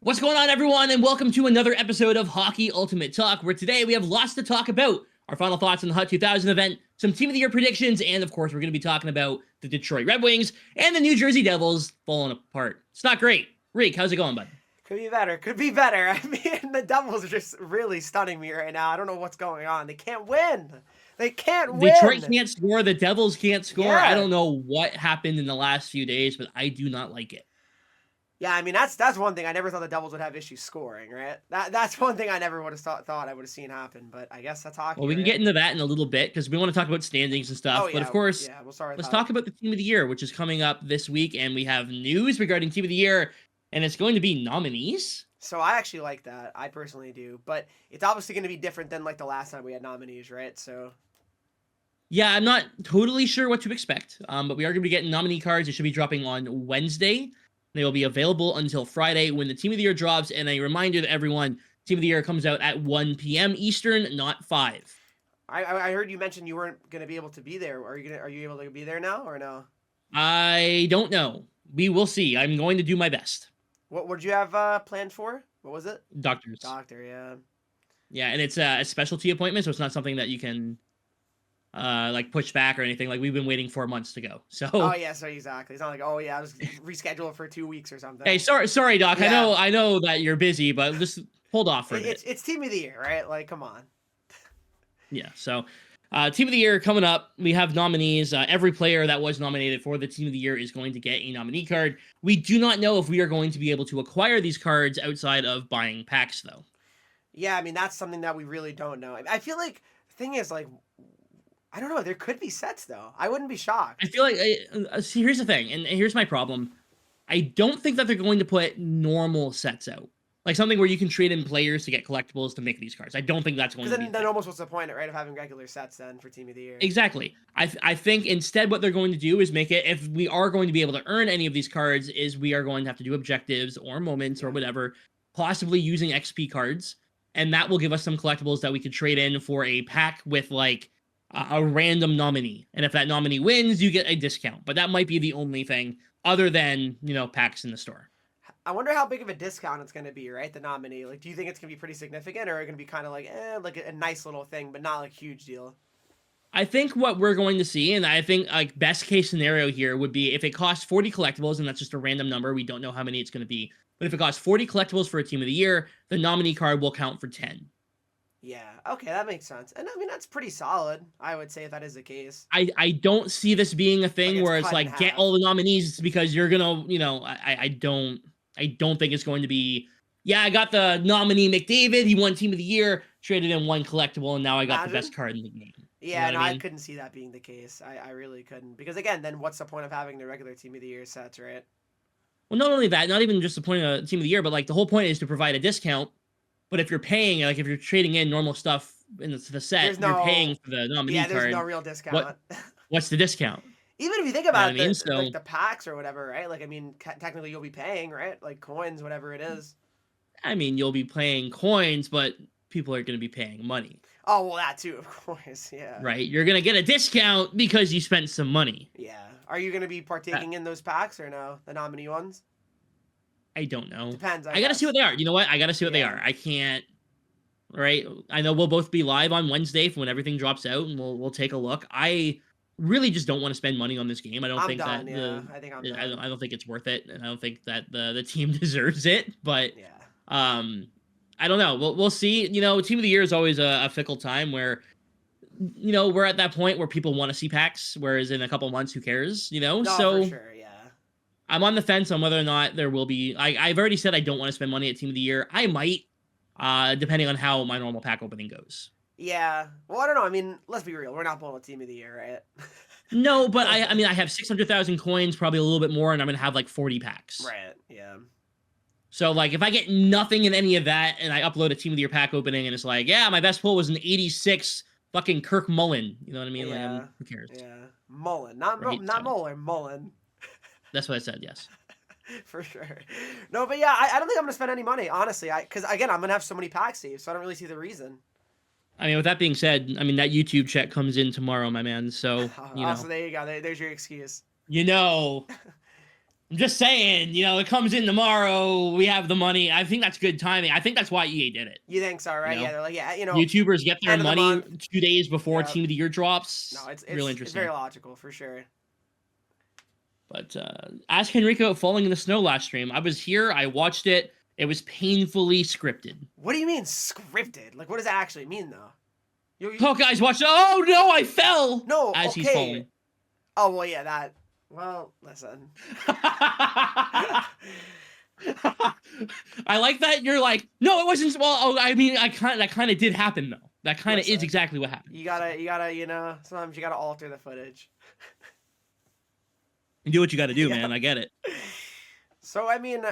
What's going on, everyone, and welcome to another episode of Hockey Ultimate Talk, where today we have lots to talk about. Our final thoughts on the Hut 2000 event, some Team of the Year predictions, and of course, we're going to be talking about the Detroit Red Wings and the New Jersey Devils falling apart. It's not great. Reek, how's it going, bud? Could be better. Could be better. I mean, the Devils are just really stunning me right now. I don't know what's going on. They can't win. They can't win. Detroit can't score. The Devils can't score. Yeah. I don't know what happened in the last few days, but I do not like it. Yeah, I mean, that's one thing. I never thought the Devils would have issues scoring, right? That's one thing I never would have thought I would have seen happen, but I guess that's hockey. Well, we can get into that in a little bit because we want to talk about standings and stuff. Oh, yeah. But of course, we'll start with let's talk about the Team of the Year, which is coming up this week, and we have news regarding Team of the Year, and it's going to be nominees. So I actually like that. I personally do, but it's obviously going to be different than like the last time we had nominees, right? So yeah, I'm not totally sure what to expect, but we are going to be getting nominee cards. It should be dropping on Wednesday. They will be available until Friday when the Team of the Year drops. And a reminder to everyone, Team of the Year comes out at 1 p.m. Eastern, not 5. I heard you mention you weren't going to be able to be there. Are you able to be there now or no? I don't know. We will see. I'm going to do my best. What would you have planned for? What was it? Doctors. Doctor, yeah. Yeah, and it's a specialty appointment, so it's not something that you can like push back or anything. Like, we've been waiting 4 months to go. So Oh yeah, so exactly. It's not like, oh yeah, I was reschedule it for 2 weeks or something. hey, sorry, Doc. Yeah. I know that you're busy, but just hold off for a bit. It's Team of the Year, right? Like, come on. Yeah, so Team of the Year coming up. We have nominees. Every player that was nominated for the Team of the Year is going to get a nominee card. We do not know if we are going to be able to acquire these cards outside of buying packs, though. Yeah, I mean, that's something that we really don't know. I feel like the thing is, like, I don't know. There could be sets, though. I wouldn't be shocked. I feel like, see, here's the thing, and here's my problem. I don't think that they're going to put normal sets out. Like something where you can trade in players to get collectibles to make these cards. I don't think that's going to be. Because then almost what's the point, right, of having regular sets then for Team of the Year? Exactly. I think instead what they're going to do is make it, if we are going to be able to earn any of these cards, is we are going to have to do objectives or moments or whatever, possibly using XP cards. And that will give us some collectibles that we could trade in for a pack with like a random nominee. And if that nominee wins, you get a discount. But that might be the only thing other than, packs in the store. I wonder how big of a discount it's going to be, right? The nominee. Like, do you think it's going to be pretty significant, or are it going to be kind of like a nice little thing, but not like a huge deal? I think what we're going to see, and I think like best case scenario here would be if it costs 40 collectibles, and that's just a random number. We don't know how many it's going to be. But if it costs 40 collectibles for a Team of the Year, the nominee card will count for 10. Yeah, okay, that makes sense. And I mean, that's pretty solid, I would say, if that is the case. I don't see this being a thing Like, where it's like, get all the nominees because you're going to, I don't think it's going to be, yeah, I got the nominee McDavid. He won Team of the Year, traded in one collectible, and now I got the best card in the game. Yeah, you know I couldn't see that being the case. I really couldn't. Because, again, then what's the point of having the regular Team of the Year sets, right? Well, not only that, not even just the point of Team of the Year, but like the whole point is to provide a discount. But if you're paying, like if you're trading in normal stuff in the set, you're paying for the nominee card. Yeah, there's no real discount. What's the discount? Even if you think about it, So, like the packs or whatever, right? Like, I mean, technically you'll be paying, right? Like coins, whatever it is. I mean, you'll be paying coins, but people are going to be paying money. Oh, well, that too, of course, yeah. Right? You're going to get a discount because you spent some money. Yeah. Are you going to be partaking in those packs or no? The nominee ones? I don't know. Depends. I got to see what they are. You know what? I got to see what they are. I can't. Right? I know we'll both be live on Wednesday when everything drops out, and we'll take a look. I really just don't want to spend money on this game. I don't think done, that I think I'm done. I don't think it's worth it, and I don't think that the team deserves it. But yeah. I don't know. We'll see. Team of the Year is always a fickle time where we're at that point where people want to see packs, whereas in a couple months, who cares? No, So for sure, yeah. I'm on the fence on whether or not there will be. I've already said I don't want to spend money at Team of the Year. I might, depending on how my normal pack opening goes. Yeah. Well, I don't know. I mean, let's be real. We're not pulling a Team of the Year, right? No, but I mean, I have 600,000 coins, probably a little bit more, and I'm going to have like 40 packs. Right, yeah. So, like, if I get nothing in any of that and I upload a Team of the Year pack opening and it's like, yeah, my best pull was an 86 fucking Kirk Mullen. You know what I mean? Yeah. Like, who cares? Yeah. Mullen. Not Muller, Mullen. That's what I said, yes. For sure. No, but yeah, I don't think I'm going to spend any money, honestly. Because, again, I'm going to have so many packs saved, so I don't really see the reason. I mean, with that being said, I mean, that YouTube check comes in tomorrow, my man. So, So there you go. There's your excuse. I'm just saying, it comes in tomorrow. We have the money. I think that's good timing. I think that's why EA did it. You think so, right? You know? Yeah, they're like, yeah, YouTubers get their end of the money month. 2 days before Yeah. Team of the Year drops. No, it's real it's interesting. very logical for sure. But ask Henreek about falling in the snow last stream. I was here. I watched it. It was painfully scripted. What do you mean scripted? Like, what does that actually mean, though? Oh, guys, watch it. Oh, no, I fell. No, as okay. he's falling. Oh, well, yeah, that. Well, listen. I like that you're like, no, it wasn't. Well, oh, I mean, that kind of did happen, though. That kind of is exactly what happened. You gotta, sometimes you gotta alter the footage. You do what you gotta do, man. I get it. So, I mean,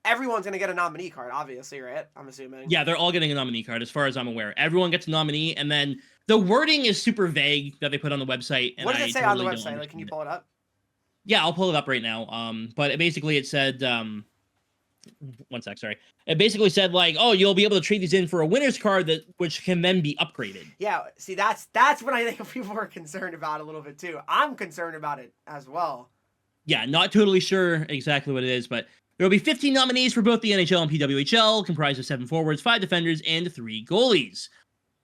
everyone's gonna get a nominee card, obviously, right? I'm assuming. Yeah, they're all getting a nominee card, as far as I'm aware. Everyone gets a nominee, and then the wording is super vague that they put on the website. And what does it say on the website? Like, can you pull it up? Yeah, I'll pull it up right now. But it said, one sec, sorry. It basically said like, oh, you'll be able to trade these in for a winner's card which can then be upgraded. Yeah, see, that's what I think people are concerned about a little bit too. I'm concerned about it as well. Yeah, not totally sure exactly what it is, but there will be 15 nominees for both the NHL and PWHL, comprised of 7 forwards, 5 defenders, and 3 goalies.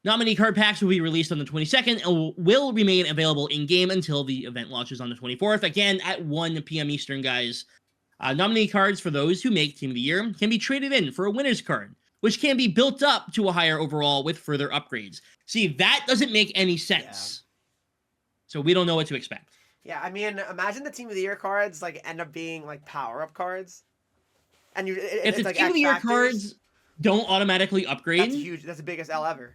Nominee card packs will be released on the 22nd and will remain available in-game until the event launches on the 24th. Again, at 1 p.m. Eastern, guys. Nominee cards for those who make Team of the Year can be traded in for a winner's card, which can be built up to a higher overall with further upgrades. See, that doesn't make any sense. Yeah. So we don't know what to expect. Yeah, I mean, imagine the Team of the Year cards like end up being like power-up cards. And if the like Team of the Year cards don't automatically upgrade, that's huge. That's the biggest L ever.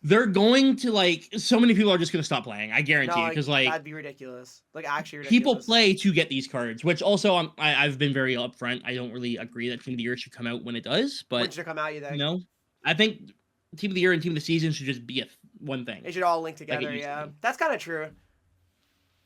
They're going to so many people are just going to stop playing. I guarantee you, because that'd be ridiculous. Like actually ridiculous. People play to get these cards, which also I've been very upfront. I don't really agree that Team of the Year should come out when it does, but when should it come out? You think? I think Team of the Year and Team of the Season should just be one thing. They should all link together. Yeah, that's kind of true.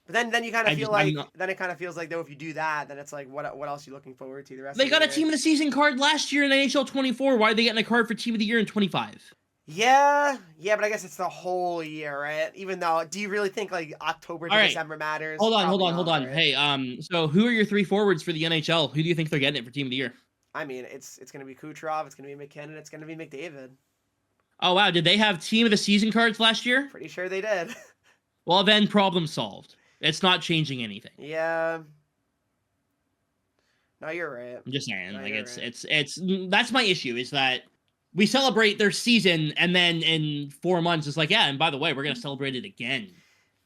But then you kind of feel like then it kind of feels like though if you do that, then it's like what else are you looking forward to the rest? They got a Team of the Season card last year in NHL 24. Why are they getting a card for Team of the Year in 25? Yeah, but I guess it's the whole year, right? Even though, do you really think like October to December matters? Hold on. Right? Hey, so who are your 3 forwards for the NHL? Who do you think they're getting it for Team of the Year? I mean, it's gonna be Kucherov, it's gonna be McKinnon, it's gonna be McDavid. Oh wow, did they have Team of the Season cards last year? Pretty sure they did. Well, then problem solved. It's not changing anything. Yeah. No, you're right. I'm just saying, it's that's my issue is that we celebrate their season, and then in 4 months, it's like, yeah, and by the way, we're gonna celebrate it again.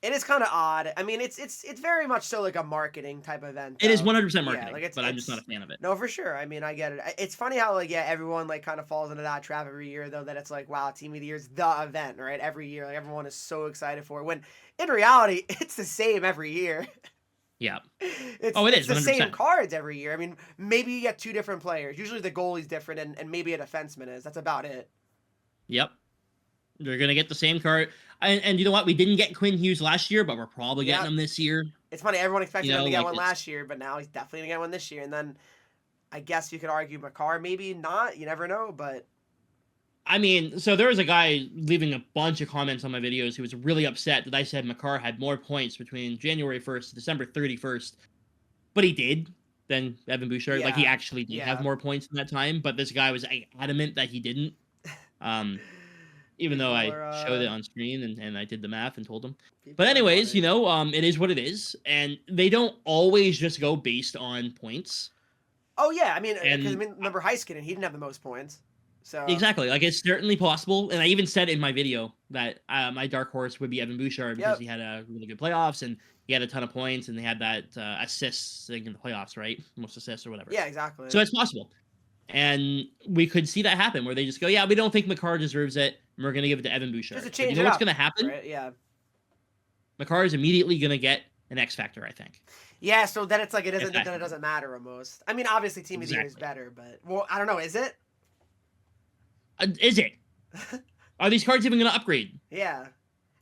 It is kind of odd. I mean, it's very much so like a marketing type event. Though. It is 100% marketing, yeah, but I'm just not a fan of it. No, for sure. I mean, I get it. It's funny how everyone kind of falls into that trap every year, though. That it's like, wow, Team of the Year is the event, right? Every year, everyone is so excited for it. When in reality, it's the same every year. Yeah. It's the 100%. same cards every year. I mean, maybe you get 2 different players. Usually the goalie's different, and maybe a defenseman is. That's about it. Yep. They're going to get the same card. And you know what? We didn't get Quinn Hughes last year, but we're probably getting him this year. It's funny. Everyone expected him to get one last year, but now he's definitely going to get one this year. And then I guess you could argue Makar, maybe not. You never know, but... I mean, so there was a guy leaving a bunch of comments on my videos who was really upset that I said Makar had more points between January 1st to December 31st. But he did than Evan Bouchard. Yeah. Like, he actually did have more points in that time, but this guy was adamant that he didn't. Even though I showed it on screen and I did the math and told him. But anyways, it is what it is. And they don't always just go based on points. Oh, yeah. I mean, remember Heiskanen, he didn't have the most points. So exactly. Like, it's certainly possible. And I even said in my video that my dark horse would be Evan Bouchard because he had a really good playoffs and he had a ton of points and they had that assists thing in the playoffs, right? Most assists or whatever. Yeah, exactly. So it's possible. And we could see that happen where they just go, yeah, we don't think Makar deserves it. And we're going to give it to Evan Bouchard. Just to change you know what's going to happen? Right? Yeah. Makar is immediately going to get an X Factor, I think. Yeah, so then it's like then it doesn't matter almost. I mean, obviously Team of the Year is better, but well, I don't know, is it? Is it? Are these cards even going to upgrade? Yeah.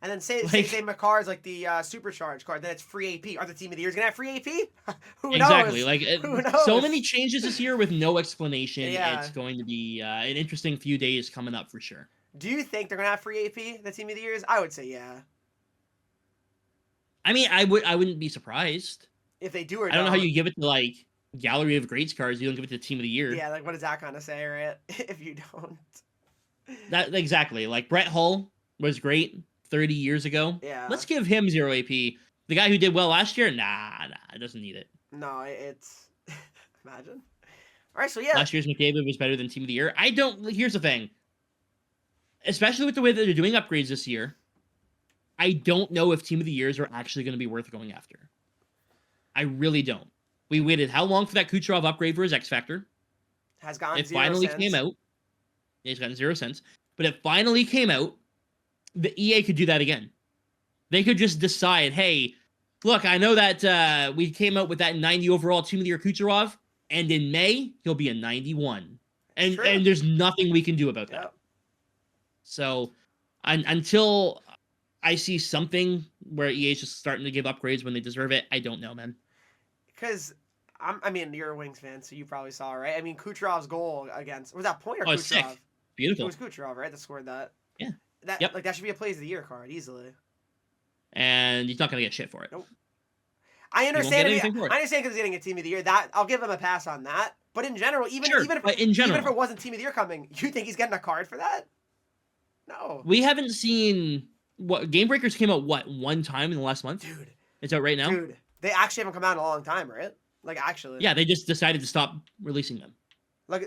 And then say Makar is like the supercharged card, then it's free AP. Are the Team of the Year's gonna have free AP? Who exactly. knows? Like Who knows? So many changes this year with no explanation. Yeah. It's going to be an interesting few days coming up for sure. Do you think they're gonna have free AP? The Team of the Year's? I would say yeah. I mean, I wouldn't be surprised. If they do or I don't know how don't. you give it to like Gallery of Greats cards. You don't give it to Team of the Year. Yeah, like what does that kind of say, right? If you don't. That exactly. Like Brett Hull was great 30 years ago. Yeah. Let's give him 0 AP. The guy who did well last year, nah, it doesn't need it. No, it's imagine. All right, so yeah. Last year's McDavid was better than Team of the Year. I don't. Here's the thing. Especially with the way that they're doing upgrades this year, I don't know if Team of the Years are actually going to be worth going after. I really don't. We waited how long for that Kucherov upgrade for his X Factor? Has gotten It 0 finally cents. came out. He's gotten 0 cents. But it finally came out. The EA could do that again. They could just decide, hey, look, I know that we came out with that 90 overall Team of the Year Kucherov, and in May, he'll be a 91. And there's nothing we can do about that. Yep. So until I see something where EA's just starting to give upgrades when they deserve it, I don't know, man. Because I mean, you're a Wings fan, so you probably saw, right? I mean, Kucherov's goal against was that Point or Kucherov? Sick. Beautiful. It was Kucherov, right? That scored that. Yeah. That should be a Plays of the Year card easily. And he's not gonna get shit for it. Nope. I understand. I understand because he's getting a Team of the Year. That I'll give him a pass on that. But in general, even if it wasn't Team of the Year coming, you think he's getting a card for that? No. We haven't seen what Game Breakers came out one time in the last month? Dude. It's out right now? Dude. They actually haven't come out in a long time, right? Like actually. Yeah, they just decided to stop releasing them. Like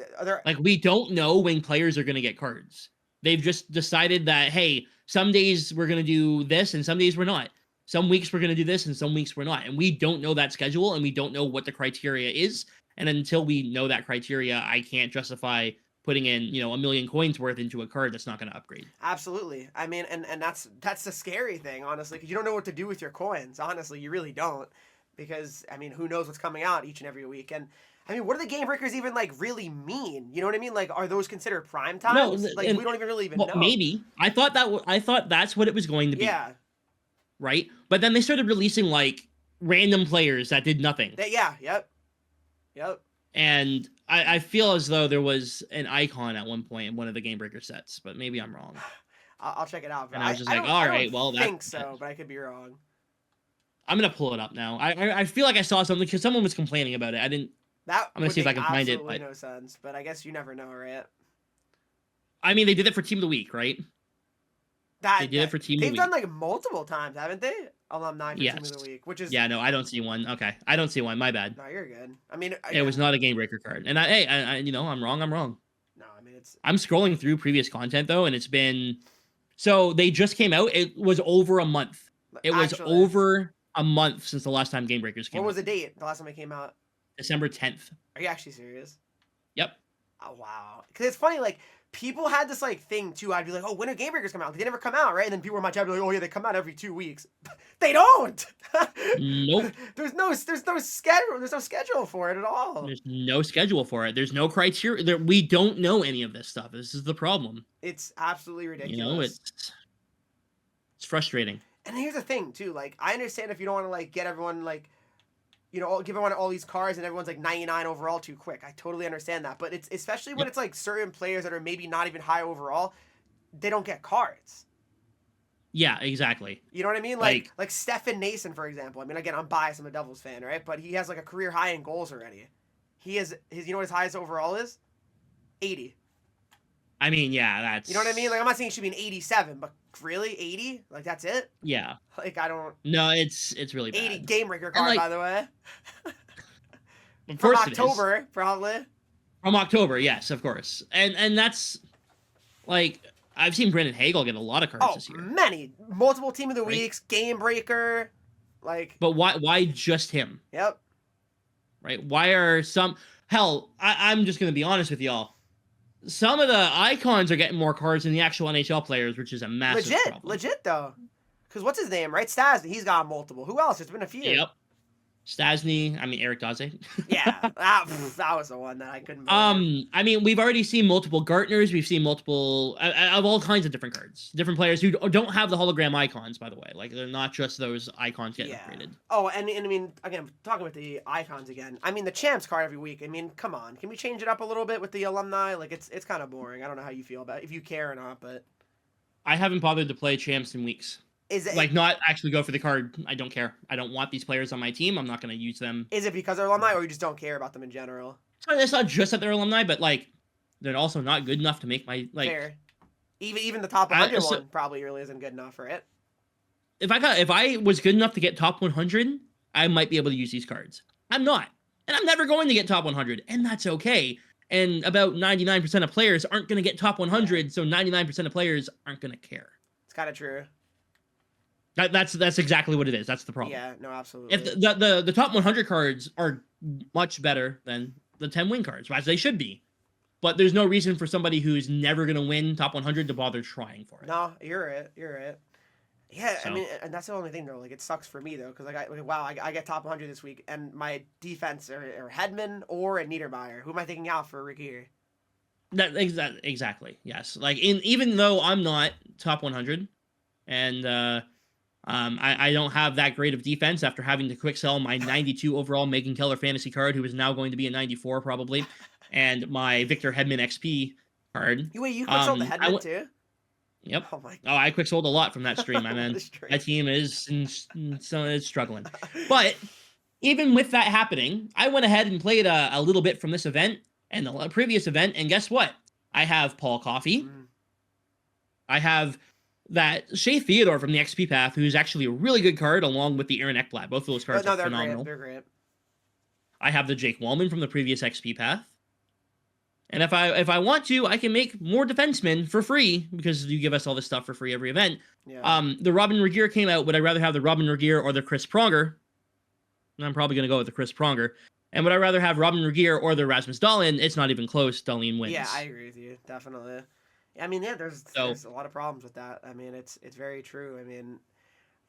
we don't know when players are gonna get cards. They've just decided that, hey, some days we're gonna do this and some days we're not. Some weeks we're gonna do this and some weeks we're not. And we don't know that schedule and we don't know what the criteria is. And until we know that criteria, I can't justify putting in, $1 million coins worth into a card that's not going to upgrade. Absolutely. I mean, and that's the scary thing, honestly, because you don't know what to do with your coins. Honestly, you really don't, because I mean, who knows what's coming out each and every week? And I mean, what do the game breakers even like really mean? You know what I mean? Like, are those considered prime times? No, like we don't really know. Maybe I thought that's what it was going to be. Yeah. Right, but then they started releasing like random players that did nothing. Yep. And I feel as though there was an icon at one point in one of the Game Breaker sets, but maybe I'm wrong. I'll check it out. And I was just like, all right, well, I think so, but I could be wrong. I'm gonna pull it up now. I feel like I saw something because someone was complaining about it. I'm gonna see if I can find it. Absolutely no sense, but I guess you never know, right? I mean, they did it for Team of the Week, right? They did it for Team of the Week. They've done like multiple times, haven't they? Alumni for Team of the Week, which is no, I don't see one. Okay, I don't see one. My bad. No, you're good. I mean, it was not a Game Breaker card, and I'm wrong. I'm wrong. No, I mean I'm scrolling through previous content though, and it's been so they just came out. It was over a month. It was over a month since the last time Game Breakers came out. What was the date? The last time it came out? December 10th. Are you actually serious? Yep. Oh wow. Because it's funny, like people had this like thing too. I'd be like, oh, when do Game Breakers come out? They never come out, right? And then people in my chat be like, oh yeah, they come out every 2 weeks. They don't. Nope. There's no schedule. There's no schedule for it at all. There's no schedule for it. There's no criteria. We don't know any of this stuff. This is the problem. It's absolutely ridiculous. It's frustrating. And here's the thing too. Like I understand if you don't want to like get everyone like, give everyone all these cards and everyone's like 99 overall too quick. I totally understand that. But it's especially when it's like certain players that are maybe not even high overall, they don't get cards. Yeah, exactly. You know what I mean? Like Stefan Nason, for example. I mean, again, I'm biased. I'm a Devils fan, right? But he has like a career high in goals already. He is you know what his highest overall is? 80. I mean, yeah, that's... You know what I mean? Like, I'm not saying it should be an 87, but really? 80? Like, that's it? Yeah. Like, I don't... No, it's really bad. 80 Game Breaker card, by the way. From October, probably. From October, yes, of course. And that's, like... I've seen Brendan Hagel get a lot of cards this year. Many. Multiple Team of the Weeks, Game Breaker, like... But why just him? Yep. Right? Why are some... Hell, I'm just going to be honest with y'all. Some of the icons are getting more cards than the actual NHL players, which is a massive problem. Legit, though. Because what's his name, right? Stasny, he's got multiple. Who else? There's been a few. Yep. Stasny, Eric Daze. Yeah, that was the one that I couldn't believe. I mean, we've already seen multiple Gartners. We've seen multiple of all kinds of different cards. Different players who don't have the hologram icons, by the way. Like, they're not just those icons getting upgraded. Oh, and I mean, again, talking about the icons again. I mean, the champs card every week. I mean, come on. Can we change it up a little bit with the alumni? Like, it's kind of boring. I don't know how you feel about it, if you care or not, but... I haven't bothered to play champs in weeks. Is it Like, not actually go for the card. I don't care. I don't want these players on my team. I'm not going to use them. is it because they're alumni, or you just don't care about them in general? It's not just that they're alumni, but like they're also not good enough to make my like. Fair. Even the top 100 so one probably really isn't good enough for it. if I was good enough to get top 100, I might be able to use these cards. I'm not, and I'm never going to get top 100, and that's okay. And about 99% of players aren't going to get top 100, so 99% of players aren't going to care. It's kind of true. That's exactly what it is. That's the problem. Yeah, no, absolutely. If the top 100 cards are much better than the 10 win cards, as they should be. But there's no reason for somebody who's never going to win top 100 to bother trying for it. No, you're right. You're right. Yeah, So. I mean, and that's the only thing though. Like, it sucks for me though, because I get top 100 this week, and my defense are Hedman or a Niedermeyer. Who am I taking out for Reek here? That exactly. Yes. Like even though I'm not top 100, and I don't have that great of defense after having to quick sell my 92 overall Megan Keller fantasy card, who is now going to be a 94 probably, and my Victor Hedman XP card. Wait, you quick sold the Hedman too? Yep. Oh my God. Oh, I quick sold a lot from that stream. I mean, my team is struggling. But even with that happening, I went ahead and played a little bit from this event and the previous event, and guess what? I have Paul Coffey. I have that Shea Theodore from the XP Path, who's actually a really good card, along with the Aaron Ekblad. Both of those cards are phenomenal. They're great. I have the Jake Wallman from the previous XP Path. And if I want to, I can make more defensemen for free, because you give us all this stuff for free every event. Yeah. The Robin Regeer came out. Would I rather have the Robin Regeer or the Chris Pronger? And I'm probably going to go with the Chris Pronger. And would I rather have Robin Regeer or the Rasmus Dahlin? It's not even close. Dahlin wins. Yeah, I agree with you. Definitely. I mean, yeah, there's a lot of problems with that. I mean, it's very true. I mean, you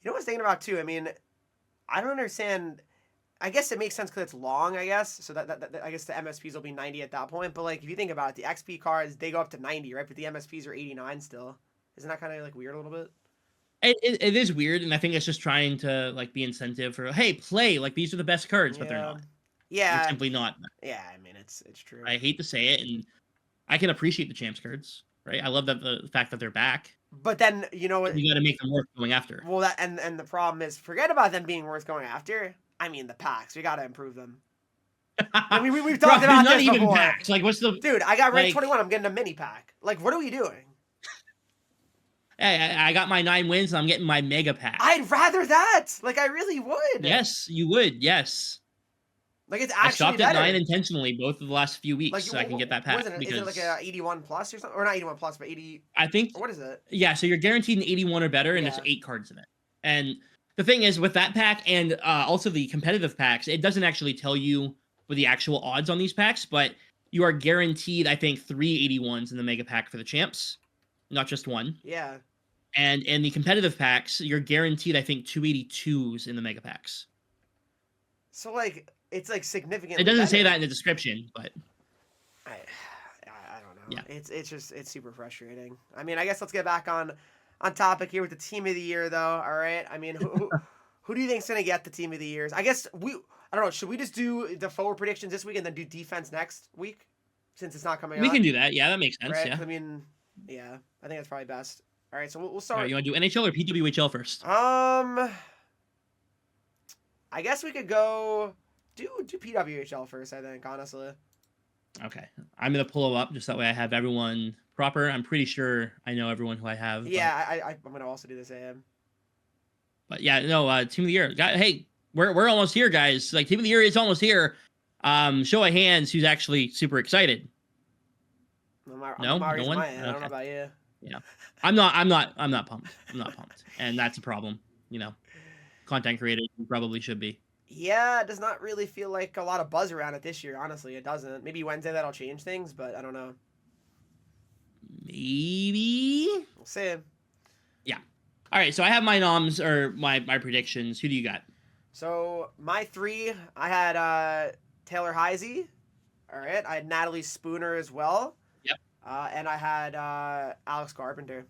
know what I was thinking about too? I mean, I don't understand. I guess it makes sense because it's long, I guess. So that I guess the MSPs will be 90 at that point. But like, if you think about it, the XP cards, they go up to 90, right? But the MSPs are 89 still. Isn't that kind of like weird a little bit? It is weird, and I think it's just trying to like be incentive for, hey, play, like these are the best cards, but they're not. Yeah. They're simply not. Yeah, I mean, it's true. I hate to say it, and I can appreciate the champs cards, right? I love that the fact that they're back. But then, you know what? You got to make them worth going after. Well, that and the problem is, forget about them being worth going after. I mean, the packs, we got to improve them. I mean, we've talked about not this even before. packs. Like, what's the dude? I got rank 21. I'm getting a mini pack. Like, what are we doing? Hey, I got my 9 wins, and I'm getting my mega pack. I'd rather that. Like, I really would. Yes, you would. Yes. Like, it's actually I stopped better. at 9 intentionally both of the last few weeks, like, so I can get that pack. Is it like a 81 plus or something? Or not 81 plus, but 80. I think. Or what is it? Yeah, so you're guaranteed an 81 or better, and there's 8 cards in it. And the thing is, with that pack and also the competitive packs, it doesn't actually tell you what the actual odds on these packs, but you are guaranteed, I think, 3 81s in the mega pack for the champs, not just one. Yeah. And in the competitive packs, you're guaranteed, I think, 282s in the mega packs. So, like, it's like significant. It doesn't say that in the description, but I don't know. Yeah. It's super frustrating. I mean, I guess let's get back on topic here with the team of the year, though. All right. I mean, who do you think's gonna get the team of the years? I guess I don't know. Should we just do the forward predictions this week and then do defense next week, since it's not coming? We can do that. Yeah, that makes sense. Right? Yeah. I mean, yeah, I think that's probably best. All right, so we'll start. All right, you want to do NHL or PWHL first? I guess we could go do PWHL first. I think, honestly. Okay, I'm gonna pull them up just that way I have everyone proper. I'm pretty sure I know everyone who I have. Yeah, I'm gonna also do the same. But yeah, no, team of the year. Hey, we're almost here, guys. Like, team of the year is almost here. Show of hands who's actually super excited. No one? I don't know about you. Yeah, I'm not pumped. I'm not pumped, and that's a problem. You know, content creators probably should be. Yeah, it does not really feel like a lot of buzz around it this year. Honestly, it doesn't. Maybe Wednesday that'll change things, but I don't know. Maybe. We'll see. Yeah. All right. So I have my noms or my predictions. Who do you got? So my 3, I had Taylor Heisey. All right. I had Natalie Spooner as well. Yep. And I had Alex Carpenter.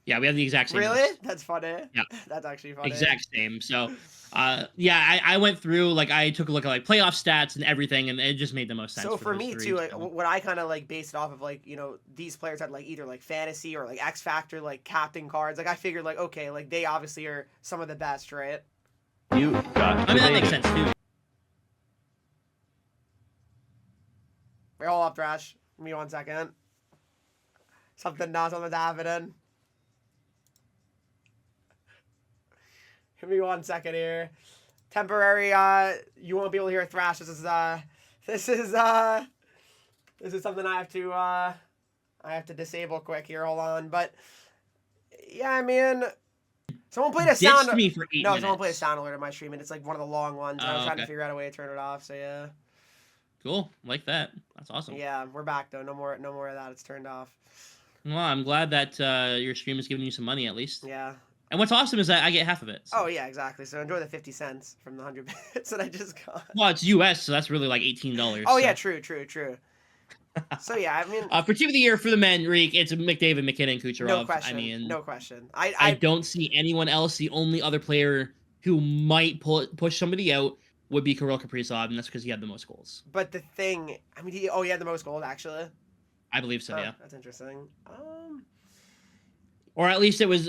Yeah, we have the exact same Really? list. That's funny. Yeah, That's actually funny. exact same. So, yeah, I went through, like, I took a look at, like, playoff stats and everything, and it just made the most sense So for for those me three. too, like So, what I kind of like based it off of, like, these players had like either like fantasy or like X Factor like captain cards. Like I figured like, okay, like they obviously are some of the best, right? You got I the mean, that makes baby. sense too. Wait, hold up, Thrash. Give me 1 second. Something's happening. Give me 1 second here. Temporary. You won't be able to hear Thrash. This is something I have to disable quick here. Hold on. But yeah, I mean, someone played a sound. Ditched me for 8 No, minutes. someone played a sound alert on my stream, and it's like one of the long ones. And I was trying to Okay. figure out a way to turn it off. So yeah. Cool, like that. That's awesome. Yeah, we're back though. No more of that. It's turned off. Well, I'm glad that your stream is giving you some money at least. Yeah. And what's awesome is that I get half of it. So. Oh yeah, exactly. So enjoy the 50 cents from the 100 bits that I just got. Well, it's US, so that's really like $18. Oh so. yeah, true. So yeah, I mean, for team of the year for the men, Reek, it's McDavid, McKinnon, Kucherov. no question. I mean, no question. I don't see anyone else. The only other player who might push somebody out would be Kirill Kaprizov, and that's because he had the most goals. But the thing, I mean, he had the most goals actually. I believe so. Oh, Yeah. that's interesting. Or at least it was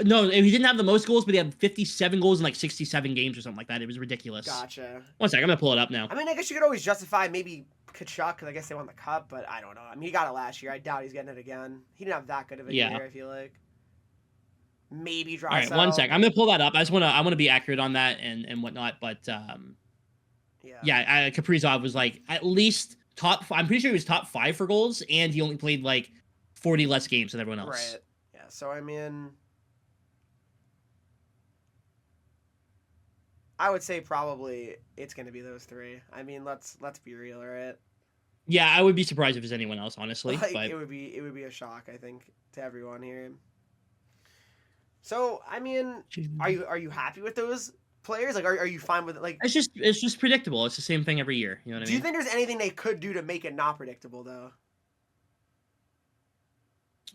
no, he didn't have the most goals, but he had 57 goals in like 67 games or something like that. It was ridiculous. Gotcha. One sec, I'm gonna pull it up now. I mean, I guess you could always justify maybe Kachuk because I guess they won the cup, but I don't know. I mean, he got it last year. I doubt he's getting it again. He didn't have that good of a year. I feel like maybe Drysdale. All right, one sec. I'm gonna pull that up. I want to be accurate on that and whatnot, but yeah, Kaprizov was like at least top. I'm pretty sure he was top 5 for goals, and he only played like 40 less games than everyone else. Right. Yeah. So I mean, I would say probably it's gonna be those three. I mean, let's be real, right? Yeah, I would be surprised if it's anyone else, honestly. Like, but it would be a shock, I think, to everyone here. So I mean, are you happy with those players? Like, are you fine with it? Like, it's just predictable. It's the same thing every year. You know what I mean? Do you think there's anything they could do to make it not predictable though?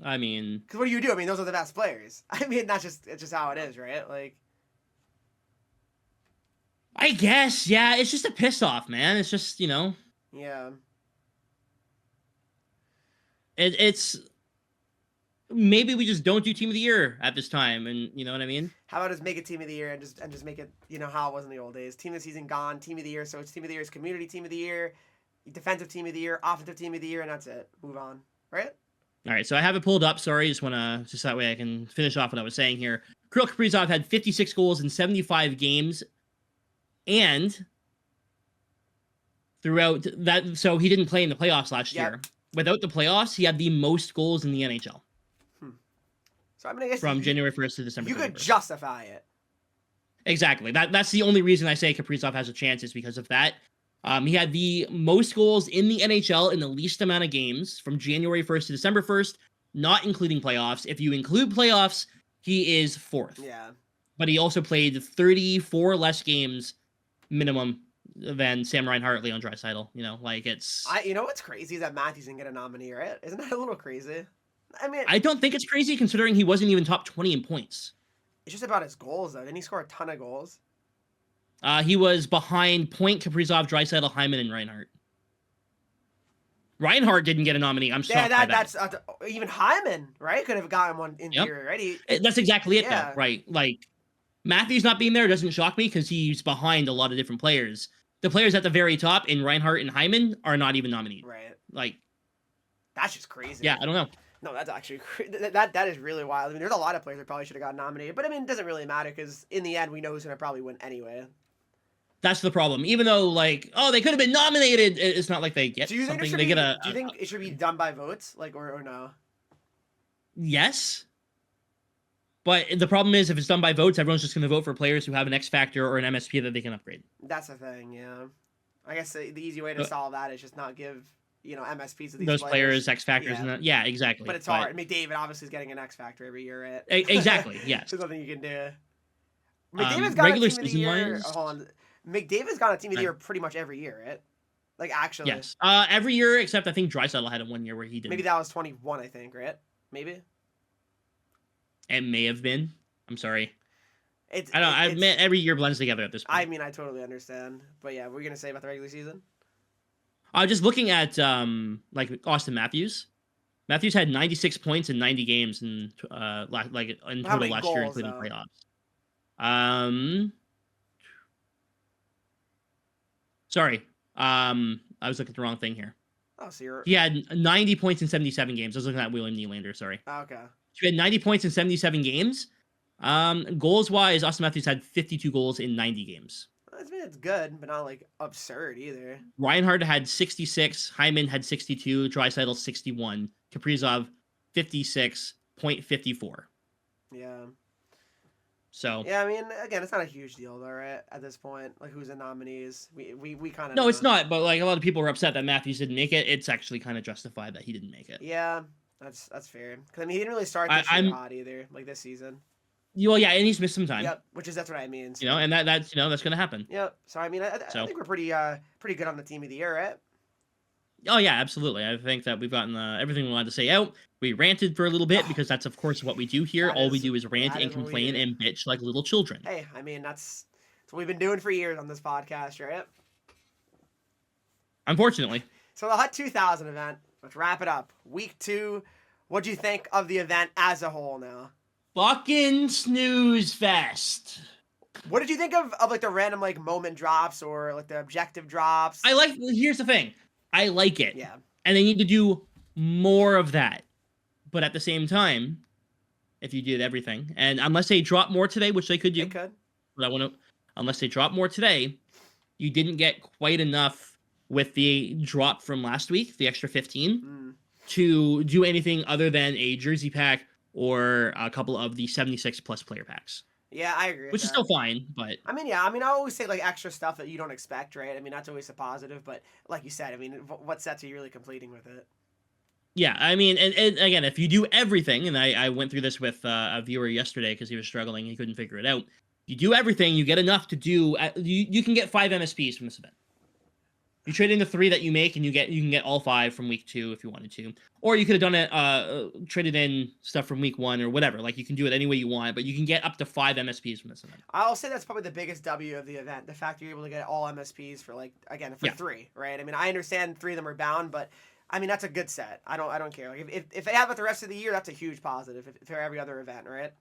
I mean, because what do you do? I mean, those are the best players. I mean, it's just how it is, right? Like, I guess, yeah. It's just a piss off, man. It's just, yeah. It's maybe we just don't do team of the year at this time, and you know what I mean. How about just make it team of the year and just make it how it was in the old days? Team of the season gone, team of the year. So it's team of the year's community team of the year, defensive team of the year, offensive team of the year, and that's it. Move on, right? All right, so I have it pulled up. Sorry, just that way I can finish off what I was saying here. Kirill Kaprizov had 56 goals in 75 games, and throughout that, so he didn't play in the playoffs last year. Without the playoffs, he had the most goals in the NHL. So I mean, I guess from January 1st to December 31st. You could justify it. Exactly. That's the only reason I say Kaprizov has a chance is because of that. He had the most goals in the NHL in the least amount of games from January 1st to December 1st, not including playoffs. If you include playoffs, he is 4th. Yeah. But he also played 34 less games minimum than Sam Reinhart, Leon Draisaitl. It's... You know what's crazy is that Matthews didn't get a nominee, right? Isn't that a little crazy? I mean... I don't think it's crazy considering he wasn't even top 20 in points. It's just about his goals, though. Didn't he score a ton of goals? He was behind Point, Kaprizov, Draisaitl, Hyman, and Reinhart. Reinhart didn't get a nominee. I'm shocked by that. That's even Hyman, right? Could have gotten one in theory, right? That's exactly it, though, right? Like, Matthews not being there doesn't shock me because he's behind a lot of different players. The players at the very top in Reinhart and Hyman are not even nominated. Right. Like, that's just crazy. Yeah, I don't know. No, that's actually that is really wild. I mean, there's a lot of players that probably should have gotten nominated, but I mean, it doesn't really matter because in the end, we know who's going to probably win anyway. That's the problem. Even though, like, they could have been nominated, it's not like they get something. Do you think it should be done by votes, like, or no? Yes. But the problem is, if it's done by votes, everyone's just going to vote for players who have an X Factor or an MSP that they can upgrade. That's the thing, yeah. I guess the easy way to solve that is just not give, MSPs to those players X Factors. Yeah. Exactly. But it's hard. McDavid obviously is getting an X Factor every year, right? Exactly, yes. There's nothing you can do. McDavid's got regular a team of the year. season-wise... Hold on. McDavid's got a team of the year pretty much every year, right? Like, actually. Yes. Every year, except I think Draisaitl had it one year where he didn't. Maybe that was 21, I think, right? Maybe? It may have been. I'm sorry. It's I don't. I it's. admit every year blends together at this I point. mean, I totally understand, but yeah, what were you gonna say about the regular season? I was just looking at like Austin Matthews. Matthews had 96 points in 90 games in like in How total many last year, goals including though? playoffs. Um, sorry. I was looking at the wrong thing here. Oh, so you're He had 90 points in 77 games. I was looking at William Nylander. Sorry. okay. He had 90 points in 77 games. Goals wise, Austin Matthews had 52 goals in 90 games. I mean, it's good, but not like absurd either. Reinhardt had 66. Hyman had 62. Draisaitl 61. Kaprizov 56.54. Yeah. So Yeah, I mean, again, it's not a huge deal though, right? At this point, like who's in nominees, we kind of no, know. it's not. But like a lot of people were upset that Matthews didn't make it. It's actually kind of justified that he didn't make it. Yeah, that's fair. Cause I mean, he didn't really start this year hot either, like this season. Well, yeah, and he's missed some time. Yep, that's what I mean. So. You know, and that's that's gonna happen. Yep. So I mean, I think we're pretty good on the team of the year, right? Oh yeah, absolutely. I think that we've gotten everything we wanted to say out. We ranted for a little bit because that's of course what we do here. All we do is rant and complain and bitch like little children. Hey, I mean that's what we've been doing for years on this podcast, right? Unfortunately. So the Hut 2000 event. Let's wrap it up. Week 2. What'd you think of the event as a whole now? Fucking snooze fest. What did you think of like the random like moment drops or like the objective drops? Here's the thing. I like it. Yeah. And they need to do more of that. But at the same time, if you did everything, and unless they drop more today, which they could do. They could. But unless they drop more today, you didn't get quite enough with the drop from last week, the extra 15, to do anything other than a jersey pack or a couple of the 76 plus player packs. Yeah, I agree. Which is still fine, but I mean, I always say like extra stuff that you don't expect, right? I mean, that's always a positive, but like you said, I mean, what sets are you really completing with it? Yeah, I mean, and again, if you do everything, and I went through this with a viewer yesterday because he was struggling, he couldn't figure it out. You do everything, you get enough to do. You can get 5 MSPs from this event. You trade in the 3 that you make, and you can get all 5 from week 2 if you wanted to, or you could have done it, traded in stuff from week 1 or whatever. Like you can do it any way you want, but you can get up to 5 MSPs from this event. I'll say that's probably the biggest W of the event: the fact you're able to get all MSPs for like again for 3, right? I mean, I understand 3 of them are bound, but I mean that's a good set. I don't care. Like if they have it the rest of the year, that's a huge positive for every other event, right?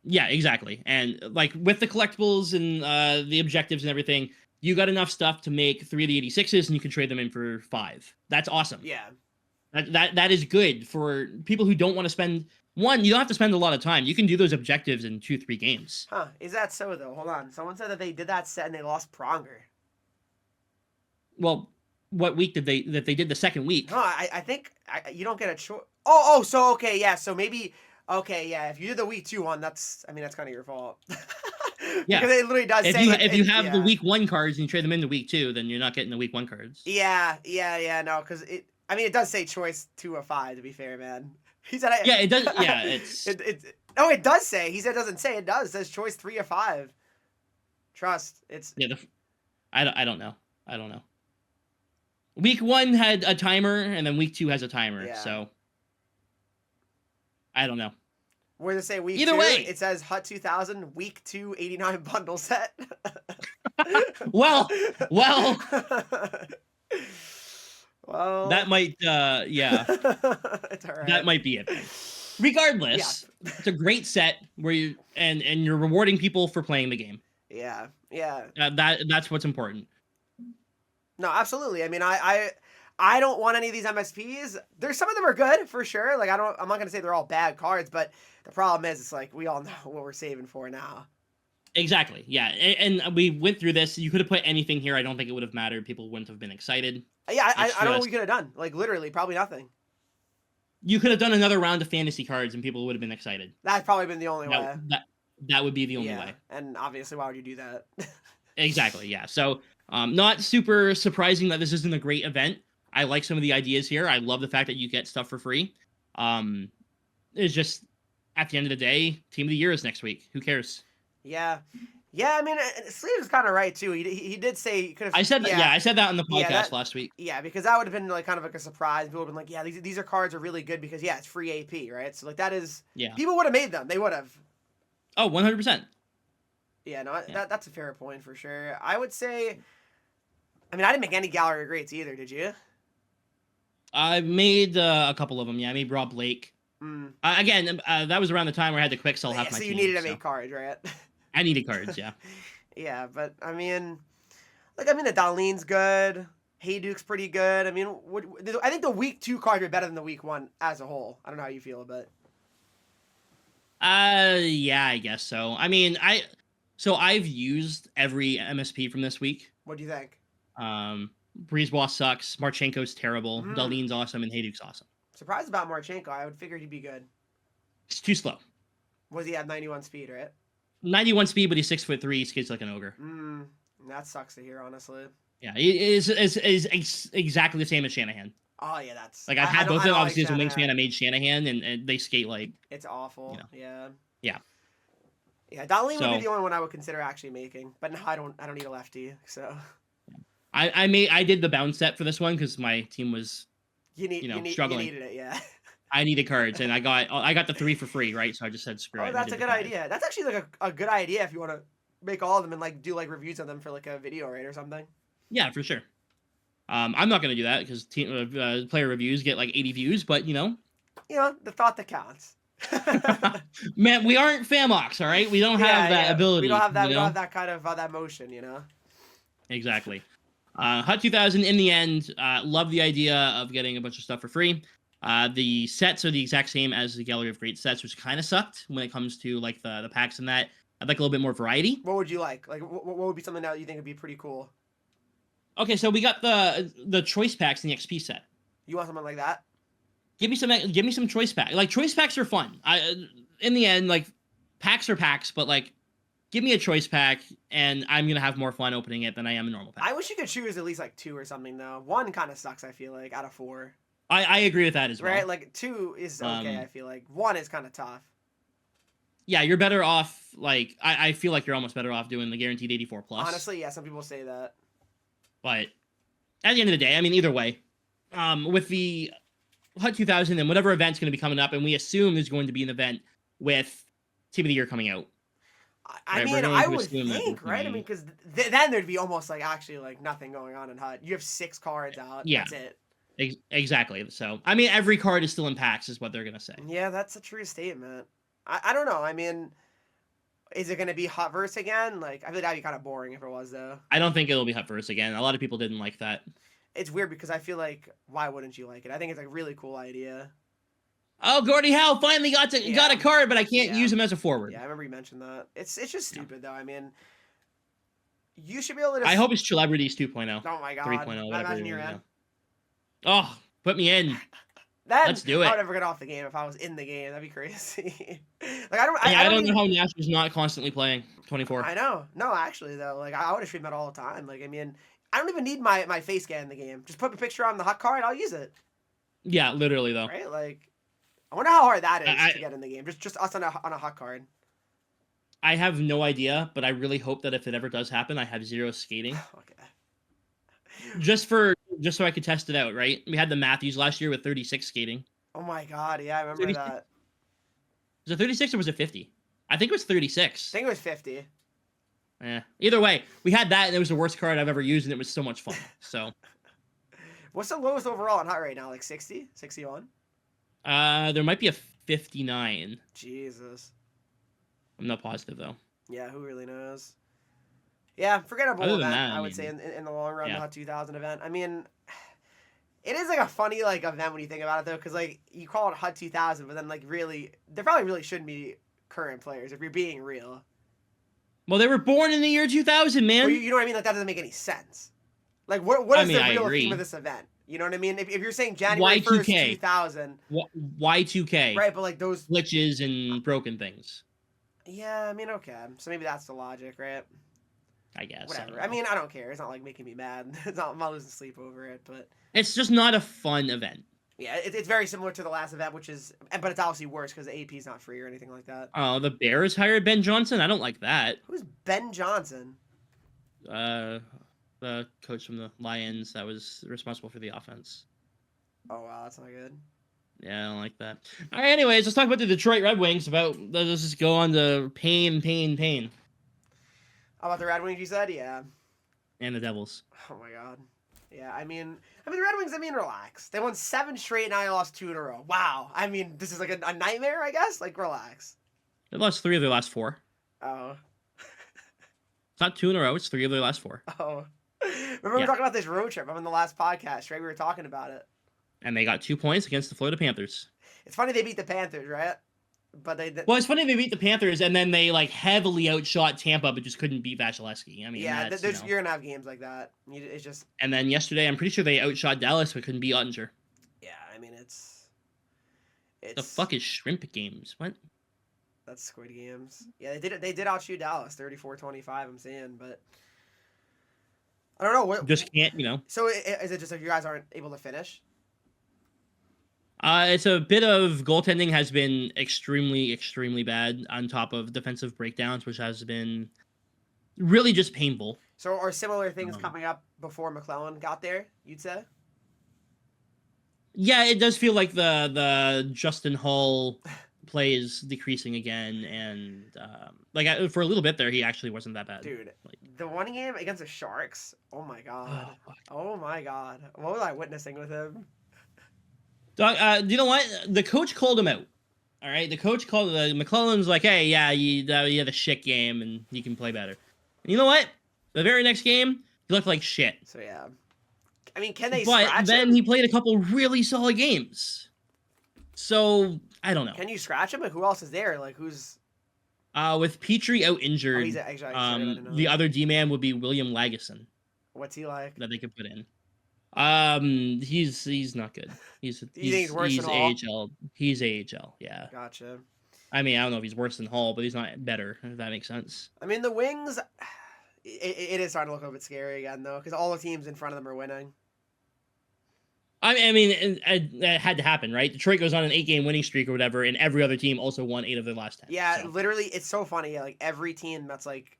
Yeah, exactly. And like with the collectibles and the objectives and everything, you got enough stuff to make 3 of the 86s, and you can trade them in for 5. That's awesome. Yeah. That is good for people who don't want to spend. One, you don't have to spend a lot of time. You can do those objectives in 2-3 games. Huh? Is that so though? Hold on. Someone said that they did that set and they lost Pronger. Well, what week did they did the second week? No, I think you don't get a choice. Oh, so okay, yeah. So maybe okay, yeah. If you did the week 2 one, that's kind of your fault. Yeah, because it literally does if say if you have the week 1 cards and you trade them into week 2, then you're not getting the week 1 cards. Yeah. No, because it does say choice 2 of 5. To be fair, man. He said. Yeah, it does. Yeah, it's. No, it does say. He said it doesn't say. It does. It says choice 3 of 5. Trust. It's. Yeah. I don't know. Week 1 had a timer, and then week 2 has a timer. Yeah. So. I don't know. Where does it say week Either 2? way, it says Hut 2000 week 2 89 bundle set. well. Well, that might, yeah. It's all right. That might be it. Regardless, it's a great set where you're rewarding people for playing the game. Yeah. That's what's important. No, absolutely. I mean, I don't want any of these MSPs. There's some of them are good for sure. Like I'm not gonna say they're all bad cards, but the problem is it's like we all know what we're saving for now. Exactly. Yeah, and we went through this. You could have put anything here. I don't think it would have mattered. People wouldn't have been excited. Yeah, I don't know what we could have done. Like literally, probably nothing. You could have done another round of fantasy cards, and people would have been excited. That's probably been the only way. That would be the only way. And obviously, why would you do that? Exactly. Yeah. So, not super surprising that this isn't a great event. I like some of the ideas here. I love the fact that you get stuff for free. It's just at the end of the day, team of the year is next week. Who cares? Yeah. Yeah, I mean, Sleeve is kind of right too. He did say he could have. I said that. Yeah, I said that on the Yeah, podcast last week. yeah, because that would have been like kind of like a surprise. People would have been like, yeah, these are cards are really good because yeah, it's free AP, right? So like that is Yeah. people would have made them. They would have. Oh, 100%. Yeah, no, Yeah. that's a fair point for sure. I would say. I mean, I didn't make any gallery greats either. Did you? I made a couple of them. Yeah, I made Rob Blake. Mm. Again, that was around the time where I had to quick sell half my So team. you needed to so make cards, right? I needed cards. Yeah. Yeah, but I mean, like the Darlene's good. Hayduke's pretty good. I mean, I think the week 2 cards are better than the week 1 as a whole. I don't know how you feel about it. Yeah, I guess so. I mean, I've used every MSP from this week. What do you think? Breezeboss sucks. Marchenko's terrible. Mm. Darlene's awesome, and Hayduke's awesome. Surprised about Marchenko. I would figure he'd be good. He's too slow. Was he at 91 speed, right? 91 speed, but he's 6'3". He skates like an ogre. That sucks to hear, honestly. Yeah, he is exactly the same as Shanahan. Oh yeah, that's like I've had both of them. Obviously, as a Shanahan. wingspan, I made Shanahan, and they skate like it's awful. You know. Yeah. Yeah. Yeah, Darlene would be the only one I would consider actually making, but no, I don't need a lefty, so. I did the bounce set for this one because my team was struggling. You needed it, yeah. I needed cards, and I got the 3 for free, right? So I just said screw it. Oh, that's a good idea. That's actually like a good idea if you want to make all of them and like do like reviews of them for like a video, right, or something. Yeah, for sure. I'm not gonna do that because player reviews get like 80 views, but the thought that counts. Man, we aren't Famox, all right? We don't have that ability. We don't have that. We don't have that kind of that motion, Exactly. Hut 2000. In the end, love the idea of getting a bunch of stuff for free. The sets are the exact same as the Gallery of Great Sets, which kind of sucked when it comes to like the packs and that. I'd like a little bit more variety. What would you like? Like, what would be something that you think would be pretty cool? Okay, so we got the choice packs in the XP set. You want something like that? Give me some choice packs. Like choice packs are fun. In the end, like packs are packs, but like give me a choice pack, and I'm gonna have more fun opening it than I am a normal pack. I wish you could choose at least like 2 or something though. 1 kind of sucks. I feel like out of 4. I agree with that as well. Right, like 2 is okay. I feel like 1 is kind of tough. Yeah, you're better off. Like I feel like you're almost better off doing the guaranteed 84 plus. Honestly, yeah, some people say that. But at the end of the day, I mean, either way, with the Hut 2000 and whatever event's going to be coming up, and we assume there's going to be an event with Team of the Year coming out. I mean, I would think, right? I mean, because then there'd be almost like actually like nothing going on in Hut. You have 6 cards out. Yeah. That's it. Exactly. So, I mean, every card is still in packs, is what they're going to say. Yeah, that's a true statement. I don't know. I mean, is it going to be Hut verse again? Like, I feel like that'd be kind of boring if it was, though. I don't think it'll be Hut verse again. A lot of people didn't like that. It's weird because I feel like, why wouldn't you like it? I think it's like a really cool idea. Oh, Gordie Howe finally got a card, but I can't use him as a forward. Yeah, I remember you mentioned that. It's just stupid, though. I mean, you should be able to... I hope it's Celebrities 2.0. Oh, my God. 3.0, whatever. I imagine you're in. Oh, put me in. Let's do it. I would never get off the game if I was in the game. That'd be crazy. Like I don't know how Nash is not constantly playing 24. I know. No, actually though, like I would have streamed that all the time. Like I mean, I don't even need my face scan in the game. Just put a picture on the Hut card, I'll use it. Yeah, literally though. Right? Like, I wonder how hard that is to get in the game. Just us on a Hut card. I have no idea, but I really hope that if it ever does happen, I have 0 skating. Okay. Just so I could test it out, right? We had the Matthews last year with 36 skating. Oh my God, yeah, I remember 36? that. Was it 36 or was it 50? I think it was 36. I think it was 50. Either way, we had that, and it was the worst card I've ever used, and it was so much fun. So, what's the lowest overall on Hut right now? Like 60, 61? There might be a 59. Jesus. I'm not positive though. Yeah, who really knows? Yeah, forgettable event, that, I would say, in the long run, the Hut 2000 event. I mean, it is like a funny like event when you think about it though, because like you call it Hut 2000, but then like really, there probably really shouldn't be current players if you're being real. Well, they were born in the year 2000, man. Well, you know what I mean? Like that doesn't make any sense. Like what is the real theme of this event? You know what I mean? If you're saying January 1st, 2000. Y2K. Right, but like those glitches and broken things. Yeah, I mean, okay. So maybe that's the logic, right? I guess. Whatever. I mean, I don't care. It's not like making me mad. I'm not losing sleep over it, but it's just not a fun event. Yeah, it's very similar to the last event, which is, but it's obviously worse because the AP is not free or anything like that. Oh, the Bears hired Ben Johnson. I don't like that. Who's Ben Johnson? Uh, the coach from the Lions that was responsible for the offense. Oh wow, that's not good. Yeah, I don't like that. All right, anyways, let's talk about the Detroit Red Wings. Let's just go on to pain. How about the Red Wings? You said, yeah. And the Devils. Oh my god. Yeah, I mean, the Red Wings. I mean, relax. They won 7 straight, now they lost 2 in a row. Wow. I mean, this is like a nightmare, I guess. Like, relax. They lost 3 of their last 4. Oh. It's not 2 in a row. It's 3 of their last 4. Oh. Remember we were talking about this road trip? I'm in the last podcast, right? We were talking about it. And they got 2 points against the Florida Panthers. It's funny they beat the Panthers, right? But they. Well, it's funny they beat the Panthers and then they like heavily outshot Tampa, but just couldn't beat Vasilevsky. I mean, yeah, that's, you're gonna have games like that. It's just. And then yesterday, I'm pretty sure they outshot Dallas, but couldn't beat Ottinger. Yeah, I mean it's. The fuck is shrimp games? What? That's Squid Games. Yeah, they did it. They did outshoot Dallas 34-25. I'm saying, but I don't know what. Just can't, you know. So is it just if you guys aren't able to finish? It's a bit of goaltending has been extremely bad on top of defensive breakdowns, which has been really just painful. So are similar things coming up before McClellan got there, you'd say? Yeah, it does feel like the Justin Hull play is decreasing again, and for a little bit there, he actually wasn't that bad. Dude, the one game against the Sharks, oh my god. Oh my god. What was I witnessing with him? Dog, you know what? The coach called him out. All right, the coach called McClellan's like, "Hey, yeah, you had a shit game, and you can play better." And you know what? The very next game, he looked like shit. So yeah, I mean, can they? But scratch then him? he played a couple really solid games. So I don't know. Can you scratch him? Like, who else is there? Like, who's? With Petrie out injured, he's actually the other D man would be William Lagesson. What's he like? That they could put in. He's not good. He's worse than Hall? AHL. He's AHL. Yeah. Gotcha. I mean, I don't know if he's worse than Hall, but he's not better. If that makes sense. I mean, the Wings. It is starting to look a bit scary again, though, because all the teams in front of them are winning. I mean, it had to happen, right? Detroit goes on an 8-game winning streak or whatever, and every other team also won 8 of their last 10. Yeah, so. Literally, it's so funny. Yeah, like every team that's like,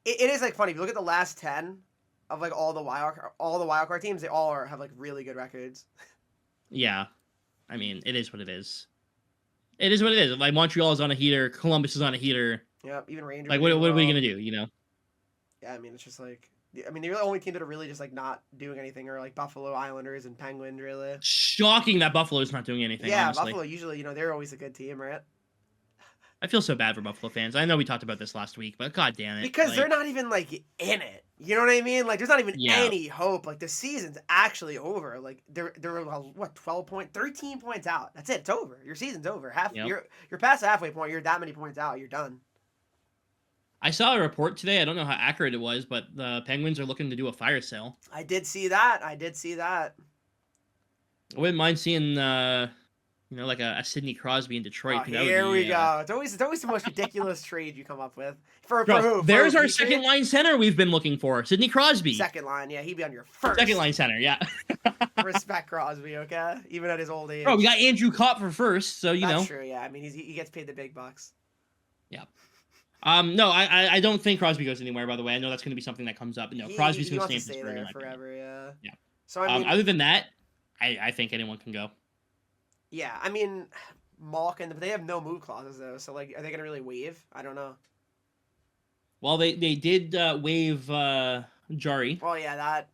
it is like funny. If you look at the last 10 of like all the wild card teams, they all have like really good records. Yeah, I mean, it is what it is. It is what it is. Like Montreal is on a heater, Columbus is on a heater. Yeah, even Rangers. Like, what are we gonna do? You know? Yeah, I mean, it's just like, I mean, the only team that are really just like not doing anything are like Buffalo, Islanders, and Penguins. Really shocking that Buffalo is not doing anything. Yeah, honestly. Buffalo usually, they're always a good team, right? I feel so bad for Buffalo fans. I know we talked about this last week, but god damn it. Because they're not even like in it. You know what I mean? Like, there's not even Yeah. any hope. Like, the season's actually over. Like, they're what, 13 points out. That's it. It's over. Your season's over. You're past the halfway point. You're that many points out. You're done. I saw a report today. I don't know how accurate it was, but the Penguins are looking to do a fire sale. I did see that. I wouldn't mind seeing, like a Sidney Crosby in Detroit. Oh, here we go. It's always the most ridiculous trade you come up with. For who? There's our second line center we've been looking for, Sidney Crosby. Second line, yeah, he'd be on your first. Second line center, yeah. Respect Crosby, okay? Even at his old age. Bro, we got Andrew Kopp for first, so you know. That's true, yeah. I mean, he gets paid the big bucks. Yeah. No, I don't think Crosby goes anywhere. By the way, I know that's going to be something that comes up. No, Crosby's going to stay there forever. Yeah. Yeah. So I mean, other than that, I think anyone can go. Yeah, I mean, Malkin, but they have no move clauses though. So like, are they going to really waive? I don't know. Well, they did waive Jari. Well, yeah, that.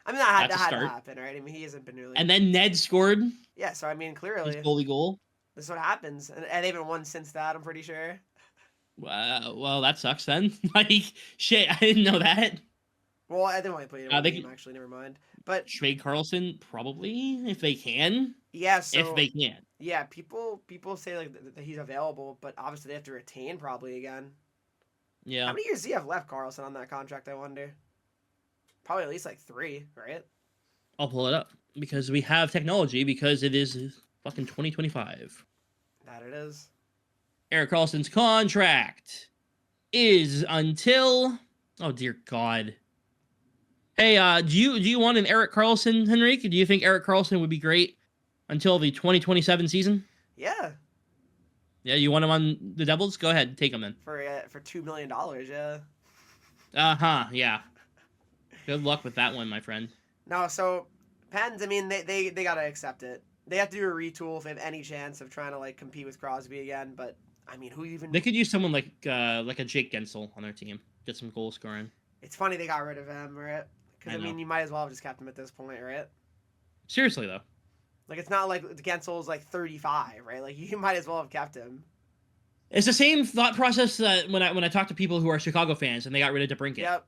I mean, that had to happen, right? I mean, he hasn't been really. And then Ned scored. Yeah, so I mean, clearly. His goalie goal. This is what happens, and they haven't won since that. I'm pretty sure. Well, that sucks then. Like, shit, I didn't know that. Well, I didn't want to play the game, actually. Never mind. But trade Carlson probably if they can. Yeah, so if they can. Yeah, people say like that he's available, but obviously they have to retain probably again. Yeah. How many years does he have left, Carlson, on that contract? I wonder. Probably at least like 3, right? I'll pull it up because we have technology because it is fucking 2025. That it is. Erik Karlsson's contract is until, oh dear God. Hey, do you want an Erik Karlsson, Henreek? Do you think Erik Karlsson would be great until the 2027 season. Yeah. Yeah, you want him on the Devils? Go ahead, take him then. For $2 million, yeah. Yeah. Good luck with that one, my friend. No, so Pens, I mean, they gotta accept it. They have to do a retool if they have any chance of trying to like compete with Crosby again. But I mean, who even? They could use someone like a Jake Gensel on their team, get some goal scoring. It's funny they got rid of him, right? Because I mean, you might as well have just kept him at this point, right? Seriously though, like it's not like Gensel's like 35, right? Like you might as well have kept him. It's the same thought process that when I talk to people who are Chicago fans and they got rid of DeBrincat. Yep.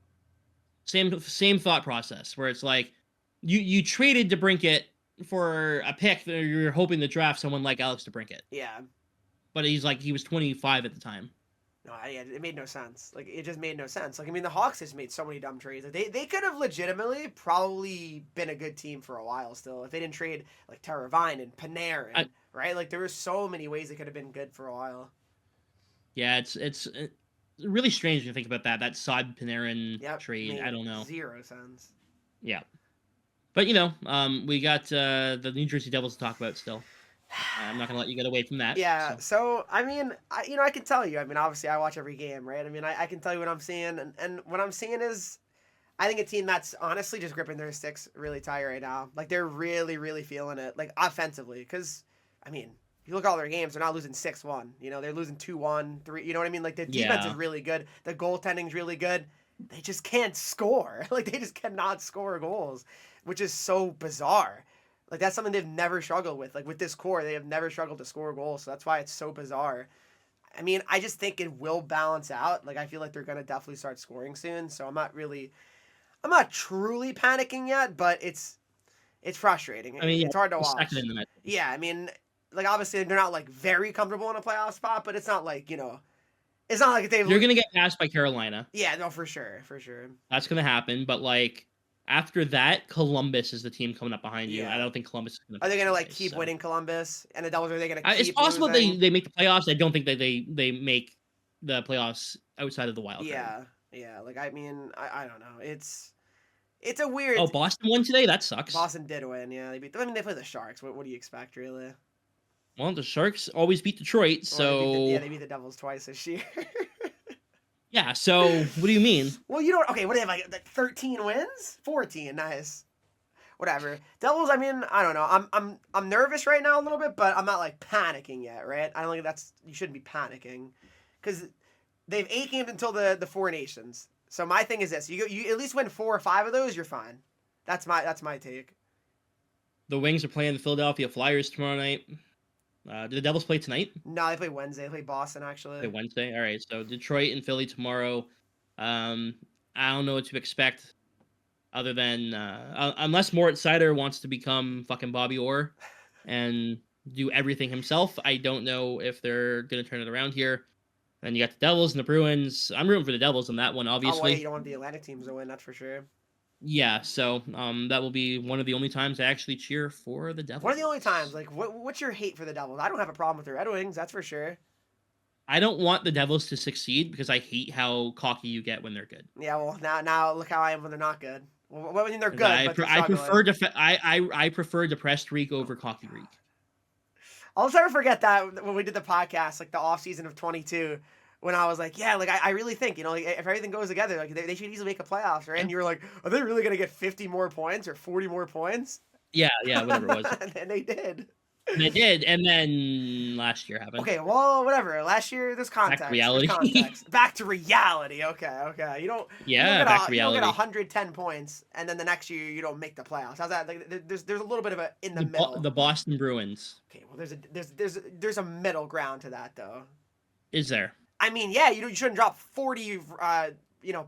Same thought process where it's like you traded DeBrincat for a pick that you're hoping to draft someone like Alex DeBrincat. Yeah. But he was 25 at the time. No, yeah, it made no sense. Like it just made no sense. Like I mean, the Hawks just made so many dumb trades. Like they could have legitimately probably been a good team for a while still if they didn't trade like Teravainen and Panarin, right? Like there were so many ways they could have been good for a while. Yeah, it's really strange to think about that Saad Panarin trade. I don't know. 0 sense. Yeah. But we got the New Jersey Devils to talk about still. I'm not gonna let you get away from that. Yeah. So I mean, I can tell you. I mean, obviously, I watch every game, right? I mean, I can tell you what I'm seeing, and what I'm seeing is, I think a team that's honestly just gripping their sticks really tight right now. Like they're really, really feeling it, like offensively. Because I mean, you look at all their games, they're not losing 6-1. They're losing 2-1, 3. You know what I mean? Like the defense is really good. The goaltending's really good. They just can't score. Like they just cannot score goals, which is so bizarre. Like that's something they've never struggled with. Like with this core, they have never struggled to score goals. So that's why it's so bizarre. I mean, I just think it will balance out. Like I feel like they're gonna definitely start scoring soon. So I'm not truly panicking yet, but it's frustrating. I mean, it's hard to watch. Second in the match. Yeah, I mean, like obviously they're not like very comfortable in a playoff spot, but it's not like it's not like You're gonna get passed by Carolina. Yeah, no, for sure. That's gonna happen, but like. After that, Columbus is the team coming up behind you. Yeah. I don't think Columbus is going to. Are they going to like keep winning Columbus and the Devils? Are they going to keep It's possible losing? they make the playoffs. I don't think that they make the playoffs outside of the wild card. Yeah. Like I mean, I don't know. It's a weird. Oh, Boston won today. That sucks. Boston did win. Yeah, they play the Sharks. What do you expect, really? Well, the Sharks always beat Detroit, so they beat the Devils twice this year. Yeah, so what do you mean? Well, what do they have, like 13 wins? 14, nice. Whatever. Devils, I mean, I don't know. I'm nervous right now a little bit, but I'm not like panicking yet, right? I don't think you shouldn't be panicking. Because they have 8 games until the Four Nations. So my thing is this. You at least win 4 or 5 of those, you're fine. That's my take. The Wings are playing the Philadelphia Flyers tomorrow night. Do the Devils play tonight? No, they play Wednesday. They play Boston, actually. They play Wednesday? All right, so Detroit and Philly tomorrow. I don't know what to expect other than unless Moritz Seider wants to become fucking Bobby Orr and do everything himself. I don't know if they're going to turn it around here. And you got the Devils and the Bruins. I'm rooting for the Devils on that one, obviously. Oh, wait, you don't want the Atlantic teams to win, that's for sure. Yeah, so that will be one of the only times I actually cheer for the Devils. One of the only times. Like, what's your hate for the Devils? I don't have a problem with the Red Wings, that's for sure. I don't want the Devils to succeed because I hate how cocky you get when they're good. Yeah, well, now look how I am when they're not good. Well, when they're good, I prefer depressed Reek over cocky Reek. I'll never forget that when we did the podcast, like the off season of 22. When I was like, yeah, like I really think, like, if everything goes together, like they should easily make a playoffs, right? And you were like, are they really gonna get 50 more points or 40 more points? Yeah, whatever it was. And they did. They did, and then last year happened. Okay, well, whatever. Last year, there's context. Back to reality. Back to reality. Okay. You don't. Yeah, back to reality. You don't get 110 points, and then the next year you don't make the playoffs. How's that? Like, there's a little bit of a in the middle. The Boston Bruins. Okay, well, there's a middle ground to that though. Is there? I mean, yeah, you shouldn't drop 40,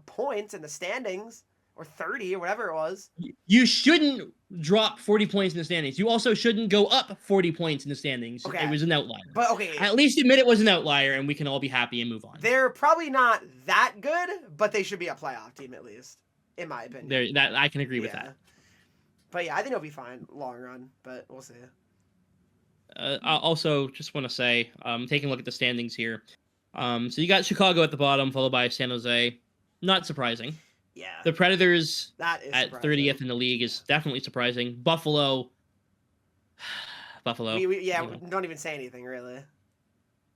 points in the standings, or 30 or whatever it was. You shouldn't drop 40 points in the standings. You also shouldn't go up 40 points in the standings. Okay. It was an outlier. But okay, at least admit it was an outlier, and we can all be happy and move on. They're probably not that good, but they should be a playoff team at least, in my opinion. I can agree with that. But yeah, I think it'll be fine long run, but we'll see. I also just want to say, taking a look at the standings here. So you got Chicago at the bottom, followed by San Jose. Not surprising. Yeah. The Predators at surprising. 30th in the league is definitely surprising. Buffalo, Buffalo. Yeah, You know. don't even say anything really.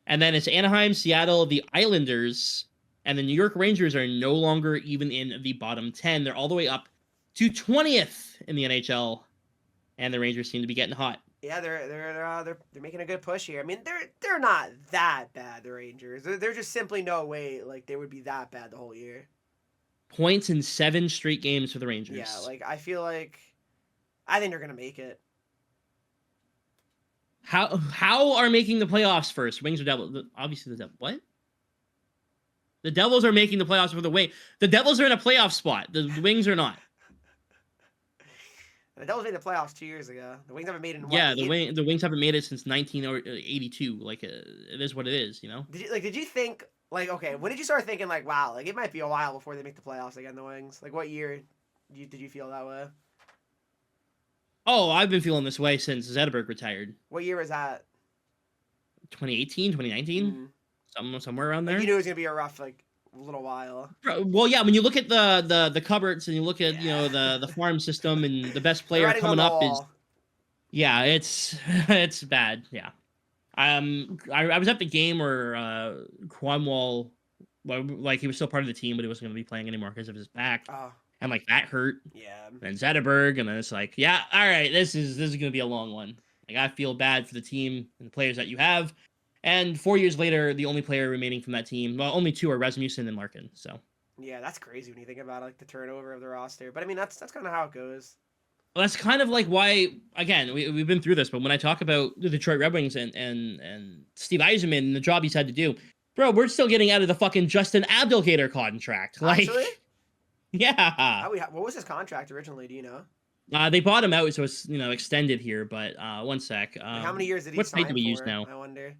And then it's Anaheim, Seattle, the Islanders, and the New York Rangers are no longer even in the bottom 10. They're all the way up to 20th in the NHL, and the Rangers seem to be getting hot. Yeah, they're making a good push here. I mean, they're not that bad. The Rangers, they're just simply no way like they would be that bad the whole year. Points in 7 straight games for the Rangers. Yeah, like I think they're gonna make it. How are making the playoffs first? Wings or Devils? Obviously the Devils. What? The Devils are making the playoffs for the Wings. The Devils are in a playoff spot. The Wings are not. The Devils made the playoffs 2 years ago. The Wings haven't made it in what? Yeah, the Wings haven't made it since 1982. Like it is what it is, you know. Did you think like okay? When did you start thinking like wow, like it might be a while before they make the playoffs again? The Wings. Like what year did you feel that way? Oh, I've been feeling this way since Zetterberg retired. What year was that? 2018, 2019, somewhere around there. Like you knew it was gonna be a rough like little while. Well, yeah, when you look at the cupboards and you look at the farm system and the best player coming up is it's bad. Yeah. I was at the game where Cromwell, like he was still part of the team, but he wasn't going to be playing anymore because of his back. Oh. And like that hurt. Yeah. And Zetterberg, and then it's like, yeah, all right, this is going to be a long one. Like I feel bad for the team and the players that you have. And 4 years later, the only player remaining from that team, well, only 2 are Rasmussen and Larkin. So yeah, that's crazy when you think about like the turnover of the roster. But I mean, that's kind of how it goes. Well, that's kind of like why, again, we've been through this, but when I talk about the Detroit Red Wings and Steve Yzerman and the job he's had to do, bro, we're still getting out of the fucking Justin Abdelkader contract. Like, actually? Yeah. What was his contract originally? Do you know? They bought him out, so it's extended here. But one sec. How many years did he what sign site do we for, use now? I wonder.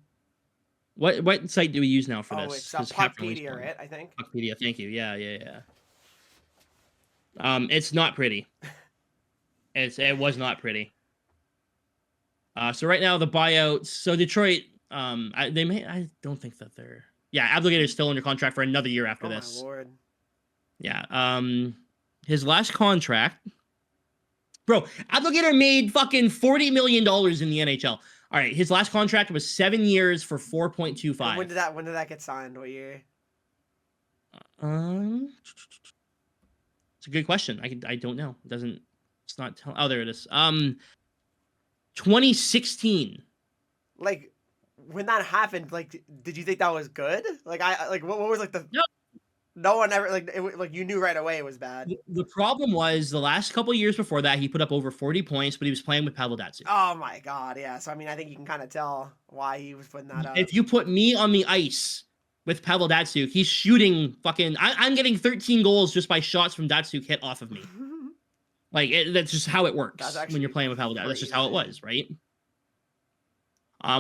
What site do we use now for this? this? It's Puckpedia, right? I think. Puckpedia, thank you. Yeah. It's not pretty. It was not pretty. So right now the buyouts. So Detroit, I don't think that they're. Yeah, Abdelkader's still under contract for another year after this. Oh my lord. Yeah. His last contract. Bro, Abdelkader made fucking $40 million in the NHL. All right, his last contract was 7 years for 4.25. When did that get signed? What year? It's a good question. I don't know. It doesn't. It's not. Oh, there it is. 2016. Like when that happened, like did you think that was good? Like what was like the no one ever like you knew right away it was bad. The problem was the last couple years before that he put up over 40 points, but he was playing with Pavel Datsyuk. Oh my god, yeah. So I mean, I think you can kind of tell why he was putting that up. If you put me on the ice with Pavel Datsyuk, he's shooting fucking. I'm getting 13 goals just by shots from Datsyuk hit off of me. Like that's just how it works when you're playing with Pavel Datsyuk. That's just how it was, right?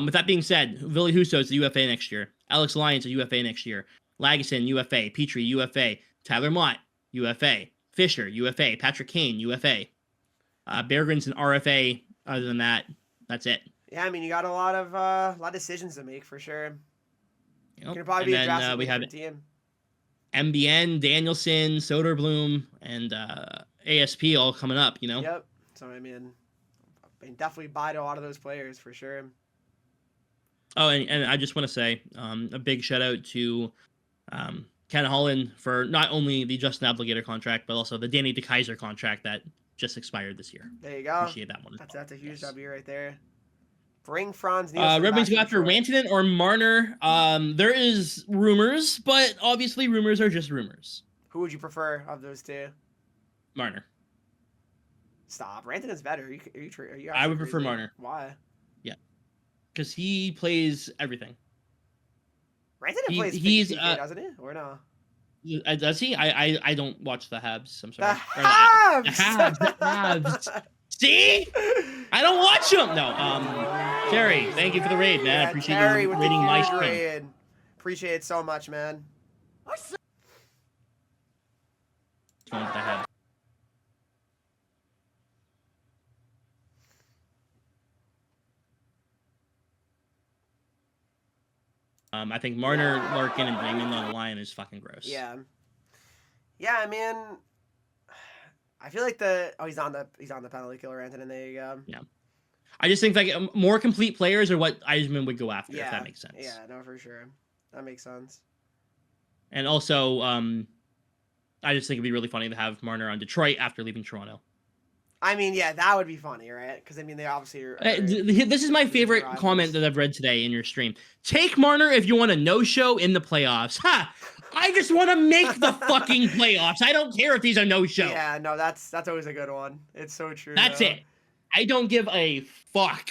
With that being said, Ville Husso is a UFA next year. Alex Lyons a UFA next year. Lagesson, UFA. Petrie, UFA. Tyler Mott, UFA. Fisher, UFA. Patrick Kane, UFA. Berggren's an RFA. Other than that, that's it. Yeah, I mean, you got a lot of decisions to make for sure. Yep. Could probably be a drastically different team. MBN, Danielson, Soderblom, and ASP all coming up, you know? Yep. So, I mean, definitely buy to a lot of those players for sure. Oh, and I just want to say a big shout out to Ken Holland for not only the Justin Abdelkader contract, but also the Danny DeKeyser contract that just expired this year. There you go. Appreciate that one. That's a huge W right there. Bring Franz Nielsen Red Wings go after Rantanen or Marner. There is rumors, but obviously rumors are just rumors. Who would you prefer of those two? Marner. Stop. Rantanen's better. Are you I would prefer Marner. Why? Yeah. Because he plays everything. Rantanen plays PK, doesn't he? Or no? Does he? I don't watch the Habs. I'm sorry. The Habs! The Habs! See? I don't watch them! No. Terry, thank you for the raid, man. I appreciate you raiding my stream. Appreciate it so much, man. I think Marner, Larkin, and Raymond on the line is fucking gross. Yeah. Yeah, I mean, I feel like he's on the penalty killer, Rantanen. There you go. Yeah. I just think like more complete players are what Eisman would go after, if that makes sense. Yeah, no, for sure. That makes sense. And also, I just think it'd be really funny to have Marner on Detroit after leaving Toronto. I mean, yeah, that would be funny, right? Because I mean, they obviously are. This is my favorite rivals. comment that I've read today in your stream. Take Marner if you want a no-show in the playoffs. Ha! I just want to make the fucking playoffs. I don't care if he's a no-show. Yeah, no, that's always a good one. It's so true. That's it. I don't give a fuck.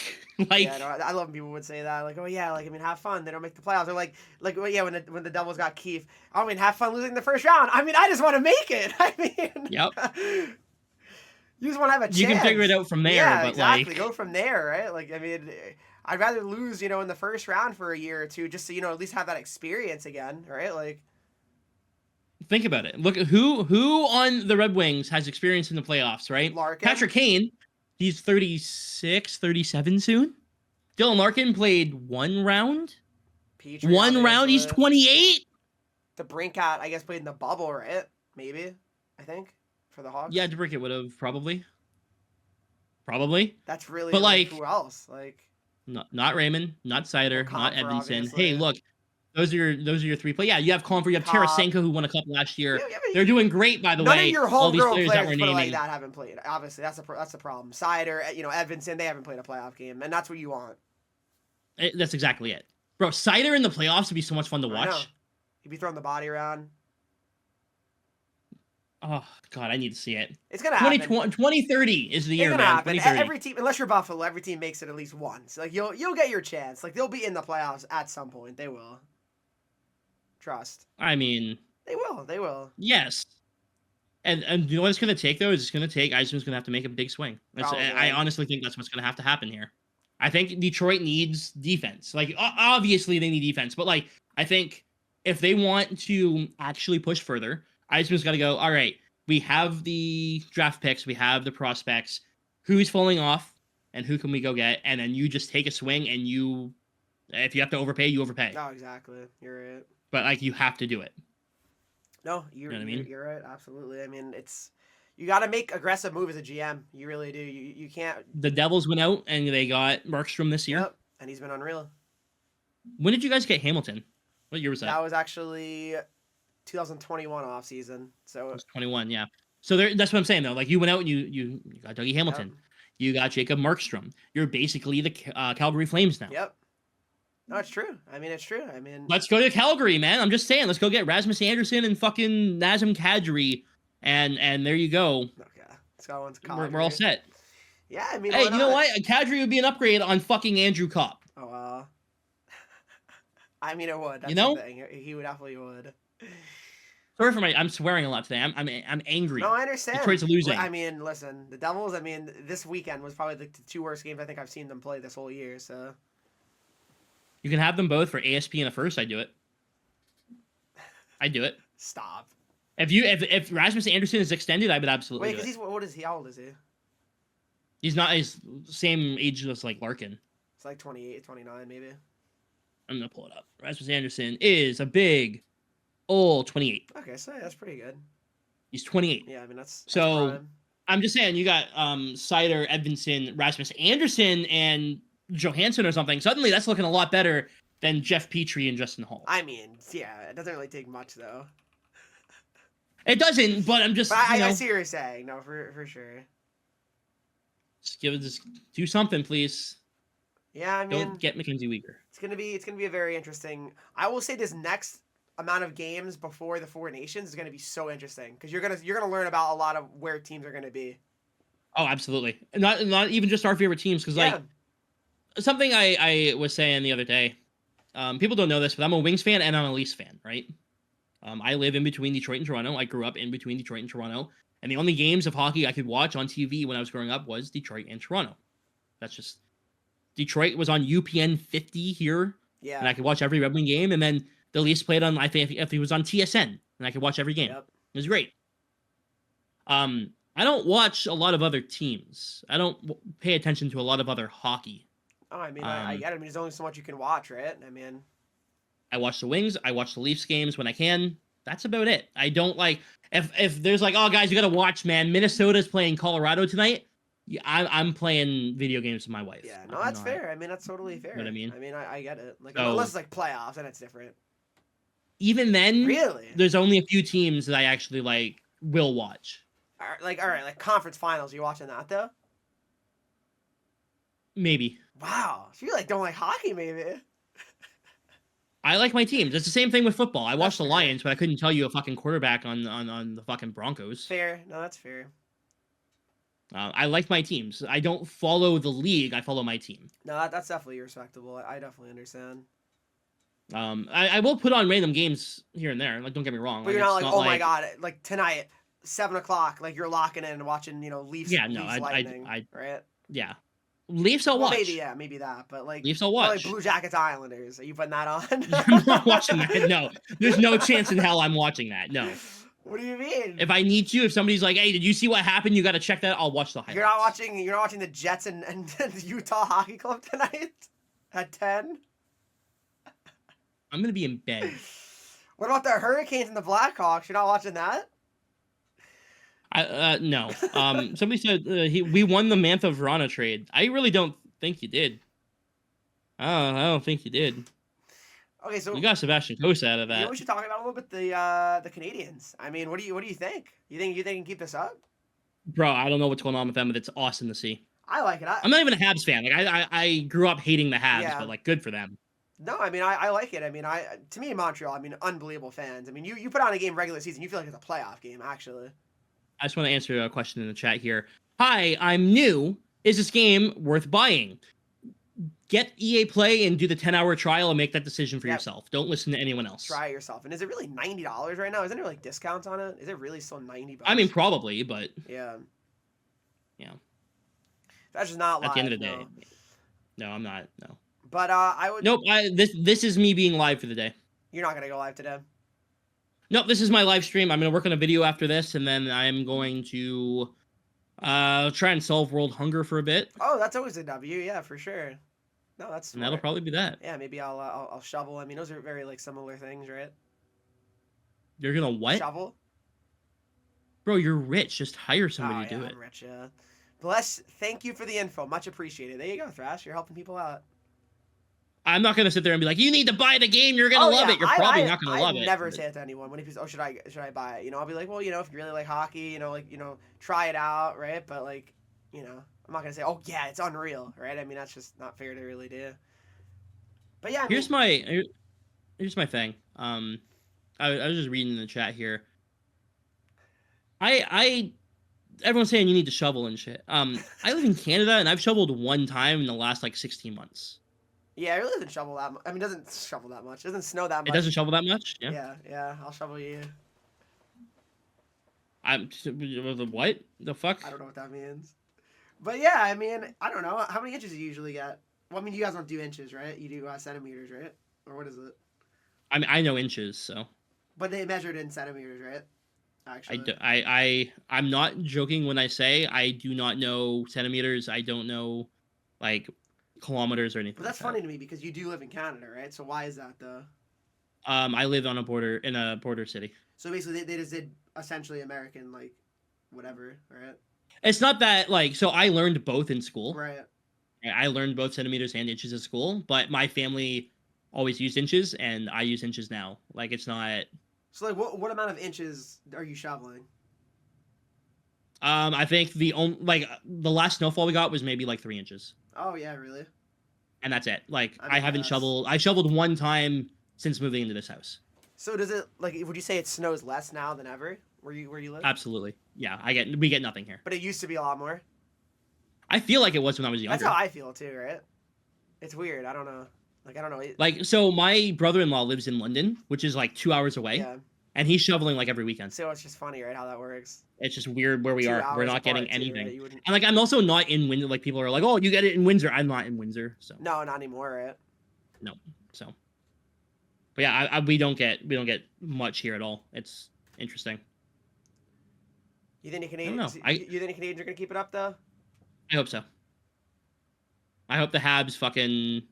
Like, yeah, no, I love when people would say that. Like, oh yeah, like I mean, have fun. They don't make the playoffs. Or like, well, yeah, when the Devils got Keefe. I mean, have fun losing the first round. I mean, I just want to make it. I mean, yep. You just want to have a chance. You can figure it out from there. Yeah, but exactly. Like, go from there, right? Like, I mean, I'd rather lose, in the first round for a year or two, just to, at least have that experience again, right? Like, think about it. Look, who on the Red Wings has experience in the playoffs, right? Larkin. Patrick Kane, he's 36, 37 soon. Dylan Larkin played one round. Petrie, one round, he's 28. The Brinkat, I guess, played in the bubble, right? Maybe, I think, for the Hawks. Yeah, DeBrincat would have probably. That's really. But like, who else? Like, not Raymond, not Sider, not Edvinsson. Obviously. Hey, look, those are your three play. Yeah, you have Comfort, you have Tarasenko, who won a couple last year. Yeah, they're doing great, by the way. None of your homegrown players that we're naming like that haven't played. Obviously, that's the problem. Sider, Edvinsson, they haven't played a playoff game, and that's what you want. That's exactly it, bro. Sider in the playoffs would be so much fun to watch. He'd be throwing the body around. Oh God, I need to see it. It's gonna happen. 2030 is the year, man. Happen. Every team, unless you're Buffalo, every team makes it at least once. Like you'll get your chance. Like they'll be in the playoffs at some point. They will. Trust. I mean, they will. They will. Yes. And you know what it's gonna take though? Is it's gonna take Eisman's gonna have to make a big swing. I honestly think that's what's gonna have to happen here. I think Detroit needs defense. Like obviously they need defense, but like I think if they want to actually push further, Eisman's got to go, all right, we have the draft picks, we have the prospects, who's falling off, and who can we go get? And then you just take a swing, and if you have to overpay, you overpay. No, exactly. You're right. But, like, you have to do it. No, you know what I mean? You're right, absolutely. I mean, you got to make aggressive moves as a GM. You really do. You can't. The Devils went out, and they got Markstrom this year. Yep, and he's been unreal. When did you guys get Hamilton? What year was that? That was actually 2021 off season. So it was 21, yeah. So that's what I'm saying though. Like you went out and you got Dougie Hamilton, yep. You got Jacob Markstrom. You're basically the Calgary Flames now. Yep. No, it's true. I mean, it's true. I mean, let's go to Calgary, man. I'm just saying, let's go get Rasmus Anderson and fucking Nazem Kadri, and there you go. Okay, let's go on to Calgary. We're all set. Yeah, I mean, hey, you know what? Kadri would be an upgrade on fucking Andrew Kopp. Oh, I mean, it would. That's the thing. He would definitely would. Sorry for I'm swearing a lot today. I'm angry. No, I understand. Detroit's losing. I mean, listen, the Devils. I mean, this weekend was probably the two worst games I think I've seen them play this whole year. So you can have them both for ASP in the first. I'd do it. Stop. If Rasmus Anderson is extended, I would absolutely. Wait, because what is he? How old is he? He's not his same age as like Larkin. It's like 28, 29 maybe. I'm gonna pull it up. Rasmus Anderson is a big old 28. Okay, so that's pretty good. He's 28. Yeah, I mean that's so. Prime. I'm just saying, you got Sider, Edvinsson, Rasmus Anderson, and Johansson or something. Suddenly, that's looking a lot better than Jeff Petrie and Justin Hall. I mean, yeah, it doesn't really take much though. It doesn't, but I'm just. But I see what you're saying. No, for sure. Just do something, please. Yeah, I mean, don't get Mackenzie Weegar. It's gonna be a very interesting. I will say this next amount of games before the Four Nations is gonna be so interesting because you're gonna learn about a lot of where teams are gonna be. Oh, absolutely. Not even just our favorite teams, because like something I was saying the other day. People don't know this, but I'm a Wings fan and I'm a Leafs fan, right? I live in between Detroit and Toronto. I grew up in between Detroit and Toronto. And the only games of hockey I could watch on TV when I was growing up was Detroit and Toronto. That's just... Detroit was on UPN 50 here. Yeah. And I could watch every Red Wing game. And then the Leafs played on, I think, if he was on TSN. And I could watch every game. Yep. It was great. I don't watch a lot of other teams. I don't pay attention to a lot of other hockey. Oh, I mean, I get it. I mean, there's only so much you can watch, right? I mean... I watch the Wings. I watch the Leafs games when I can. That's about it. I don't like... If there's like, oh, guys, you got to watch, man. Minnesota's playing Colorado tonight. Yeah, I'm playing video games with my wife. Yeah, no, I'm that's not. fair. I mean, that's totally You know what I fair. mean? I mean, I get it. Like, unless So it's like playoffs, then it's different. even then, Really? there's only a few teams that I actually like will watch. All right, like conference finals. You watching that though? Maybe. Wow, so you like don't like hockey, maybe? I like my teams. It's the same thing with football. I That's watched the fair. Lions, but I couldn't tell you a fucking quarterback on the fucking Broncos. Fair. No, that's fair. I like my teams. I don't follow the league. I follow my team. No, that's definitely respectable. I definitely understand. I will put on random games here and there. Like, don't get me wrong. But Like, you're not it's like, not oh my like, god, like tonight, 7 o'clock, like you're locking in and watching, Leafs, yeah, no, Leafs Lightning, right? yeah. Leafs I'll Well, watch. maybe yeah, maybe that, but Leafs I'll like watch. Blue Jackets Islanders, are you putting that on? I'm not watching that. No, there's no chance in hell I'm watching that. No. What do you mean? If I need to, if somebody's like, "Hey, did you see what happened? You got to check that." I'll watch the highlights. You're not watching the Jets and the Utah Hockey Club tonight at 10. I'm gonna be in bed. What about the Hurricanes and the Blackhawks? You're not watching that? No. Somebody said we won the Mantha Verona trade. I really don't think you did. I don't think you did. Okay, so You got Sebastian Cossa out of you know that. we should talk about a little bit the Canadians. I mean, what do you think? You think they can keep this up? Bro, I don't know what's going on with them, but it's awesome to see. I like it. I'm not even a Habs fan. Like I grew up hating the Habs, Yeah. but like good for them. No, I mean I like it. I mean to me Montreal, I mean unbelievable fans. I mean you put on a game regular season, you feel like it's a playoff game actually. I just want to answer a question in the chat here. Hi, I'm new. Is this game worth buying? Get EA Play and do the 10-hour trial and make that decision for yourself. Don't listen to anyone else. Try it yourself. And is it really $90 right now? Isn't there like discounts on it? Is it really still $90? I mean, probably, but yeah. Yeah. That's just not live. At the end of the day. No, I'm not. No. But I would. Nope. This is me being live for the day. You're not gonna go live today. Nope. This is my live stream. I'm gonna work on a video after this, and then I'm going to try and solve world hunger for a bit. Oh, that's always a W. Yeah, for sure. No, that's. And that'll probably be that. Yeah, maybe I'll shovel. I mean, those are very like similar things, right? You're gonna what? Shovel. Bro, you're rich. Just hire somebody to do it. I'm rich. Yeah. Bless. Thank you for the info. Much appreciated. There you go, Thrash. You're helping people out. I'm not gonna sit there and be like, you need to buy the game. You're gonna love it. You're probably not gonna love it. I never say it to anyone when he's, oh, should I buy it? I'll be like, well, if you really like hockey, try it out, right? But like, I'm not gonna say, oh yeah, it's unreal, right? I mean, that's just not fair to really do. But yeah, here's my thing. I was just reading in the chat here. Everyone's saying you need to shovel and shit. I live in Canada and I've shoveled one time in the last like 16 months. Yeah, it really doesn't shovel that much. I mean, it doesn't shovel that much. It doesn't snow that much. It doesn't shovel that much? Yeah, I'll shovel you. What? The fuck? I don't know what that means. But yeah, I mean, I don't know. How many inches do you usually get? Well, I mean, you guys don't do inches, right? You do centimeters, right? Or what is it? I mean, I know inches, so. But they measured in centimeters, right? Actually. I'm not joking when I say I do not know centimeters. I don't know, like, kilometers or anything. But that's funny to me because you do live in Canada, right? So why is that though? I live in a border city. So basically, they just did essentially American, like, whatever, right? It's not that like so. I learned both in school. Right. I learned both centimeters and inches at school, but my family always used inches, and I use inches now. Like it's not. So like, what amount of inches are you shoveling? I think the last snowfall we got was maybe like 3 inches. Oh yeah, really? And that's it. Like I mean, haven't shoveled. I shoveled one time since moving into this house. So does it like? Would you say it snows less now than ever where you live? Absolutely. Yeah, we get nothing here. But it used to be a lot more. I feel like it was when I was younger. That's how I feel too, right? It's weird. I don't know. Like I don't know. Like so, my brother-in-law lives in London, which is like 2 hours away. Yeah. And he's shoveling like every weekend. So it's just funny, right? How that works. It's just weird where we are. We're not getting anything. Right? And like I'm also not in Windsor. Like people are like, oh, you get it in Windsor. I'm not in Windsor, so no, not anymore, right? No. So, but yeah, we don't get much here at all. It's interesting. You think the Canadians? You think the Canadians are gonna keep it up though? I hope so. I hope the Habs fucking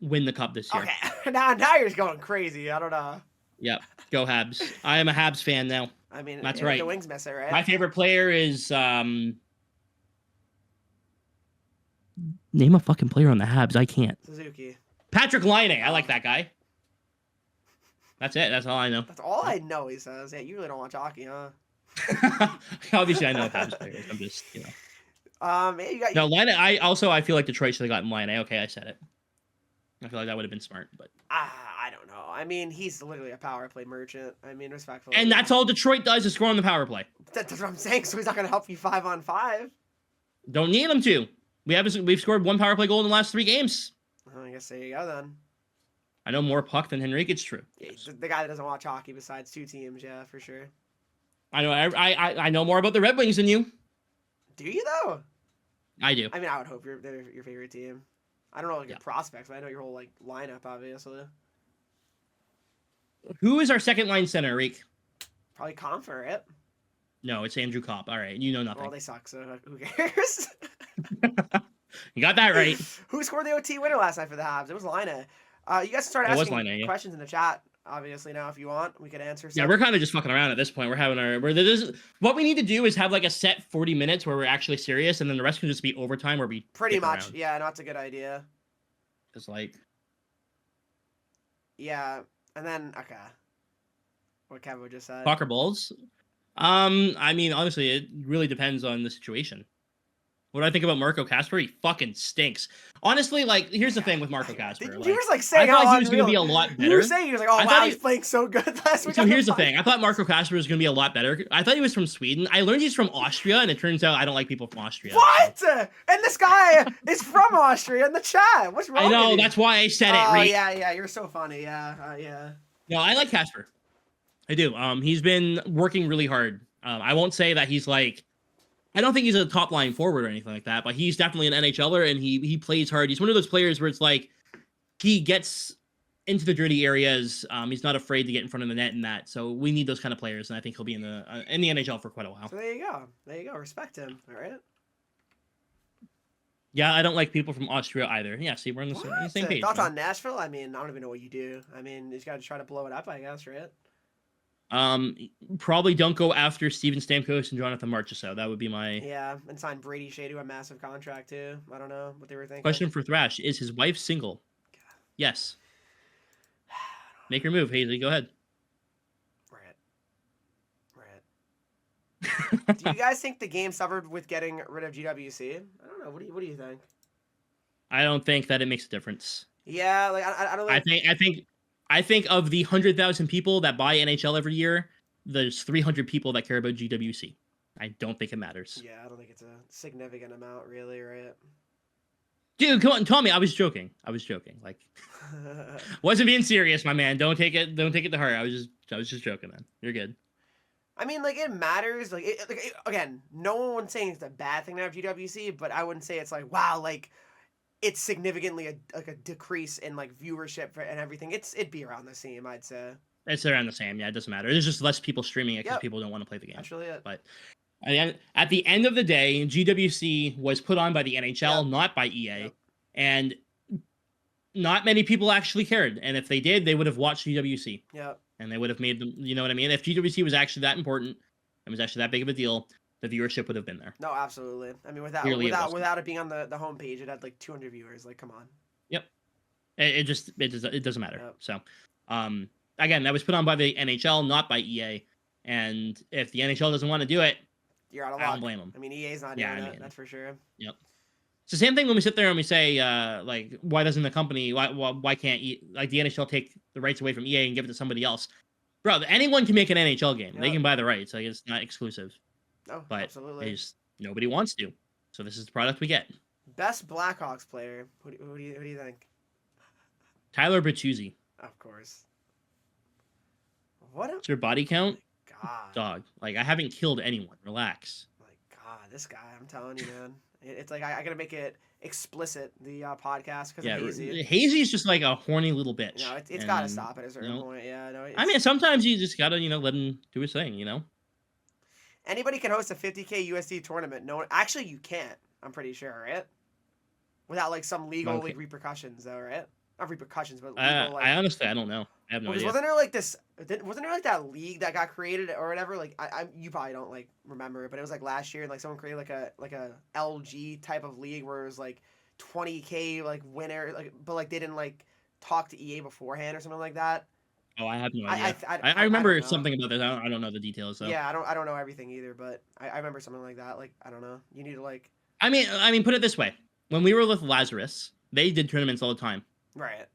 win the cup this year. Okay, now you're just going crazy. I don't know. Yep, go Habs. I am a Habs fan now. I mean, that's right. The Wings miss it, right? My favorite player is Name a fucking player on the Habs. I can't. Suzuki. Patrick Laine. I like that guy. That's it. That's all I know. That's all I know, he says. Yeah, you really don't watch hockey, huh? Obviously, I know Habs players. I'm just, Yeah, you got... No, Laine. I feel like Detroit should have gotten Laine. Okay, I said it. I feel like that would have been smart, but... I don't know. I mean, he's literally a power play merchant. I mean, respectfully. And that's all Detroit does is score on the power play. That's what I'm saying. So he's not going to help you 5-on-5. Don't need him to. We've scored 1 power play goal in the last 3 games. I guess there you go, then. I know more puck than Henreek. It's true. Yeah, the guy that doesn't watch hockey besides 2 teams, yeah, for sure. I know. I know more about the Red Wings than you. Do you, though? I do. I mean, I would hope they're your favorite team. I don't know your prospects, but I know your whole like lineup, obviously. Who is our second line center, Reek? Probably Comfer, right? No, it's Andrew Kopp. All right, you know nothing. Well, they suck, so who cares? You got that right. Who scored the OT winner last night for the Habs? It was Laine. You guys start asking questions in the chat. Obviously, now if you want, we could answer. Yeah, we're kind of just fucking around at this point. We're having our. What we need to do is have like a set 40 minutes where we're actually serious, and then the rest can just be overtime where we. Pretty much, around. Yeah. No, that's a good idea. Just like. Yeah, and then okay. What Kevin just said. Soccer balls. I mean, honestly, it really depends on the situation. What do I think about Marco Kasper? He fucking stinks. Honestly, like, here's the thing with Marco Kasper. You were like saying I thought he was going to be a lot better. You were saying he was like, oh wow, he's playing so good last week. So here's the thing. I thought Marco Kasper was going to be a lot better. I thought he was from Sweden. I learned he's from Austria, and it turns out I don't like people from Austria. What? So. And this guy is from Austria in the chat. What's wrong? I know. With you? That's why I said it. Oh yeah. You're so funny. Yeah. No, I like Kasper. I do. He's been working really hard. I won't say that he's like. I don't think he's a top line forward or anything like that, but he's definitely an NHLer and he plays hard. He's one of those players where it's like he gets into the dirty areas. He's not afraid to get in front of the net and that. So we need those kind of players, and I think he'll be in the NHL for quite a while. So there you go. Respect him. All right. Yeah, I don't like people from Austria either. Yeah, see, we're on the same page. Thoughts on Nashville? I mean, I don't even know what you do. I mean, you just got to try to blow it up, I guess, right? Probably don't go after Steven Stamkos and Jonathan Marchessault. That would be my and sign Brady Shea to a massive contract too. I don't know what they were thinking. Question for Thrash: is his wife single? God. Yes. Make her move, Haley. Go ahead. Right. Do you guys think the game suffered with getting rid of GWC? I don't know. What do you think? I don't think that it makes a difference. Yeah, like I don't. I think of the 100,000 people that buy NHL every year, there's 300 people that care about GWC. I don't think it matters. Yeah, I don't think it's a significant amount, really, right? Dude, come on, Tommy. I was joking. Like, wasn't being serious, my man. Don't take it to heart. I was just joking, man. You're good. I mean, like, it matters. Again, no one's saying it's a bad thing to have GWC, but I wouldn't say it's like, wow, like, it's significantly a decrease in like viewership and everything. It'd be around the same, I'd say. It's around the same. Yeah, it doesn't matter. There's just less people streaming it because people don't want to play the game. That's really it. But at the end of the day, GWC was put on by the NHL, not by EA, and not many people actually cared. And if they did, they would have watched GWC. Yeah. And they would have made them. You know what I mean? If GWC was actually that important, and was actually that big of a deal, the viewership would have been there. No, absolutely. I mean, without it being on the homepage, it had like 200 viewers. Like, come on. Yep. It doesn't matter. Yep. So, again, that was put on by the NHL, not by EA. And if the NHL doesn't want to do it, you're out of luck. I don't blame them. I mean, EA's not doing it. That's for sure. Yep. It's the same thing when we sit there and we say, like, why doesn't the company, why can't like the NHL take the rights away from EA and give it to somebody else? Bro, anyone can make an NHL game. Yep. They can buy the rights. Like, it's not exclusive. No, but absolutely. Nobody wants to. So this is the product we get. Best Blackhawks player. Who do you think? Tyler Bertuzzi. Of course. What's your body count? God. Dog. Like, I haven't killed anyone. Relax. My God, this guy. I'm telling you, man. It's like I gotta make it explicit, the podcast, because of Hazy. Hazy's just like a horny little bitch. No, it's gotta stop at a certain point. Yeah, no. I mean, sometimes you just gotta, let him do his thing, Anybody can host a 50K USD tournament. No, actually, you can't. I'm pretty sure, right? Without like some legal repercussions, though, right? Not repercussions, but legal, I honestly, I don't know. I have no idea. Wasn't there like this? Wasn't there like that league that got created or whatever? Like, you probably don't like remember it, but it was like last year, and like someone created like a LG type of league where it was like 20K like winner, like, but like they didn't like talk to EA beforehand or something like that. Oh, I have no I I idea. th- I, I I don't remember know. something about this. I don't know the details though. Yeah, I don't know everything either, but I remember something like that. Like I don't know. You need to like I mean, put it this way: when we were with Lazarus, they did tournaments all the time. right.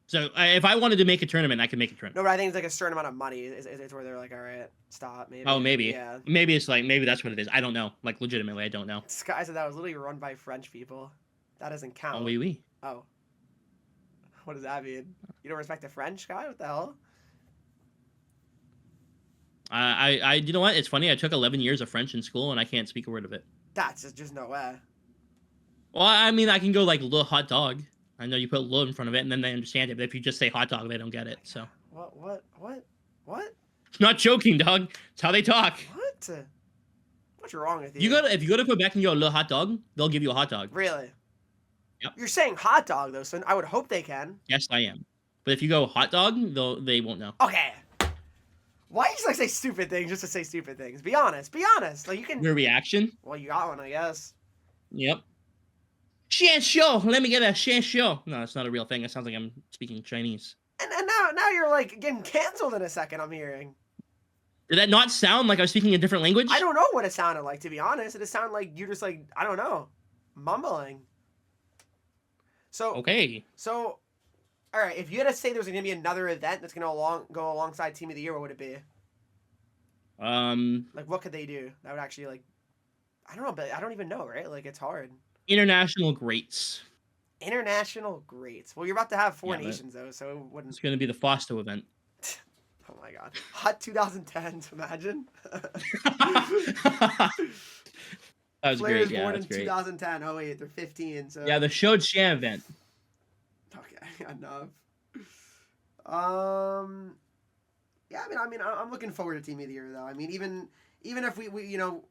So if I wanted to make a tournament, I could make a tournament. No, but I think it's like a certain amount of money is where they're like, all right, stop, maybe. Oh, maybe. Yeah. Maybe it's like maybe that's what it is. I don't know. Like legitimately, I don't know. Sky said that was literally run by French people. That doesn't count. Oh, oui, oui. Oh. What does that mean? You don't respect the French guy? What the hell? You know what? It's funny. I took 11 years of French in school, and I can't speak a word of it. That's just no way. Well, I mean, I can go like le hot dog. I know you put le in front of it, and then they understand it. But if you just say hot dog, they don't get it. So. What? Not joking, dog. It's how they talk. What? What's wrong with you? If you go to Quebec and you go le hot dog, they'll give you a hot dog. Really? Yep. You're saying hot dog though, so I would hope they can. Yes, I am. But if you go hot dog, they won't know. Okay. Why you just like say stupid things just to say stupid things? Be honest. Be honest. Like you can. Your reaction? Well, you got one, I guess. Yep. Shan show. Let me get a shan show. No, it's not a real thing. It sounds like I'm speaking Chinese. And now you're like getting canceled in a second. I'm hearing. Did that not sound like I was speaking a different language? I don't know what it sounded like, to be honest. It just sounded like you're just like, I don't know, mumbling. So Okay. So, all right. If you had to say there was going to be another event that's going to go alongside Team of the Year, what would it be? Like, what could they do that would actually like? I don't know, but I don't even know, right? Like, it's hard. International greats. International greats. Well, you're about to have four Yeah, nations though, so it wouldn't. It's going to be the Fosto event. Oh my god, hot 2010s. Imagine. That was Players great. Yeah, born that's in great. 2010. Oh wait, they're 15. So Yeah, the Showed Shan event. okay, enough. Yeah, I mean, I'm looking forward to Team of the Year though. I mean, even if we you know,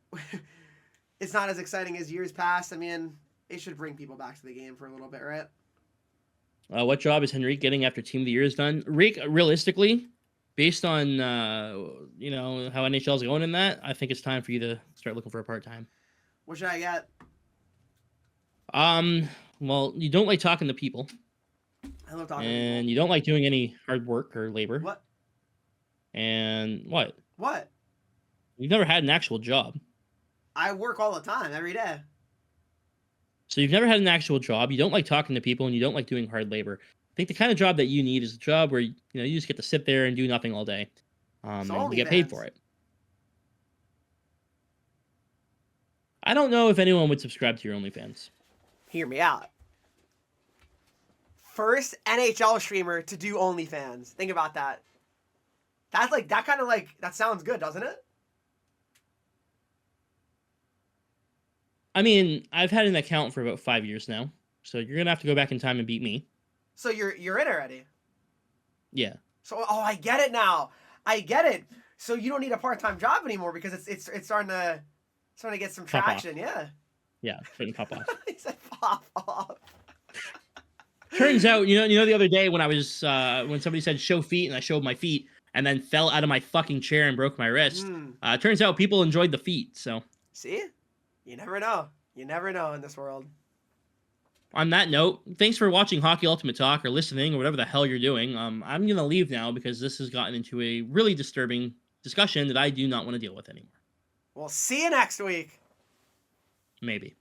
it's not as exciting as years past. I mean, it should bring people back to the game for a little bit, right? What job is Henreek getting after Team of the Year is done? Reek, realistically, based on you know how NHL is going in that, I think it's time for you to start looking for a part time. What should I get? Well, you don't like talking to people, I love talking to and people. you don't like doing any hard work or labor. What? And what? What? You've never had an actual job. I work all the time, every day. So you've never had an actual job. You don't like talking to people, and you don't like doing hard labor. I think the kind of job that you need is a job where you just get to sit there and do nothing all day, and you get paid for it. I don't know if anyone would subscribe to your OnlyFans. Hear me out. First NHL streamer to do OnlyFans. Think about that. That's like that kind of like that sounds good, doesn't it? I mean, I've had an account for about 5 years now, so you're gonna have to go back in time and beat me. So you're in already. Yeah. So I get it now. I get it. So you don't need a part-time job anymore because it's starting to get some Pop off. traction. Yeah. Yeah, starting to pop off. He said pop off. Turns out, you know, the other day when I was when somebody said show feet and I showed my feet and then fell out of my fucking chair and broke my wrist. Turns out people enjoyed the feet. So see, you never know. You never know in this world. On that note, thanks for watching Hockey Ultimate Talk or listening or whatever the hell you're doing. I'm gonna leave now because this has gotten into a really disturbing discussion that I do not want to deal with anymore. We'll see you next week. Maybe.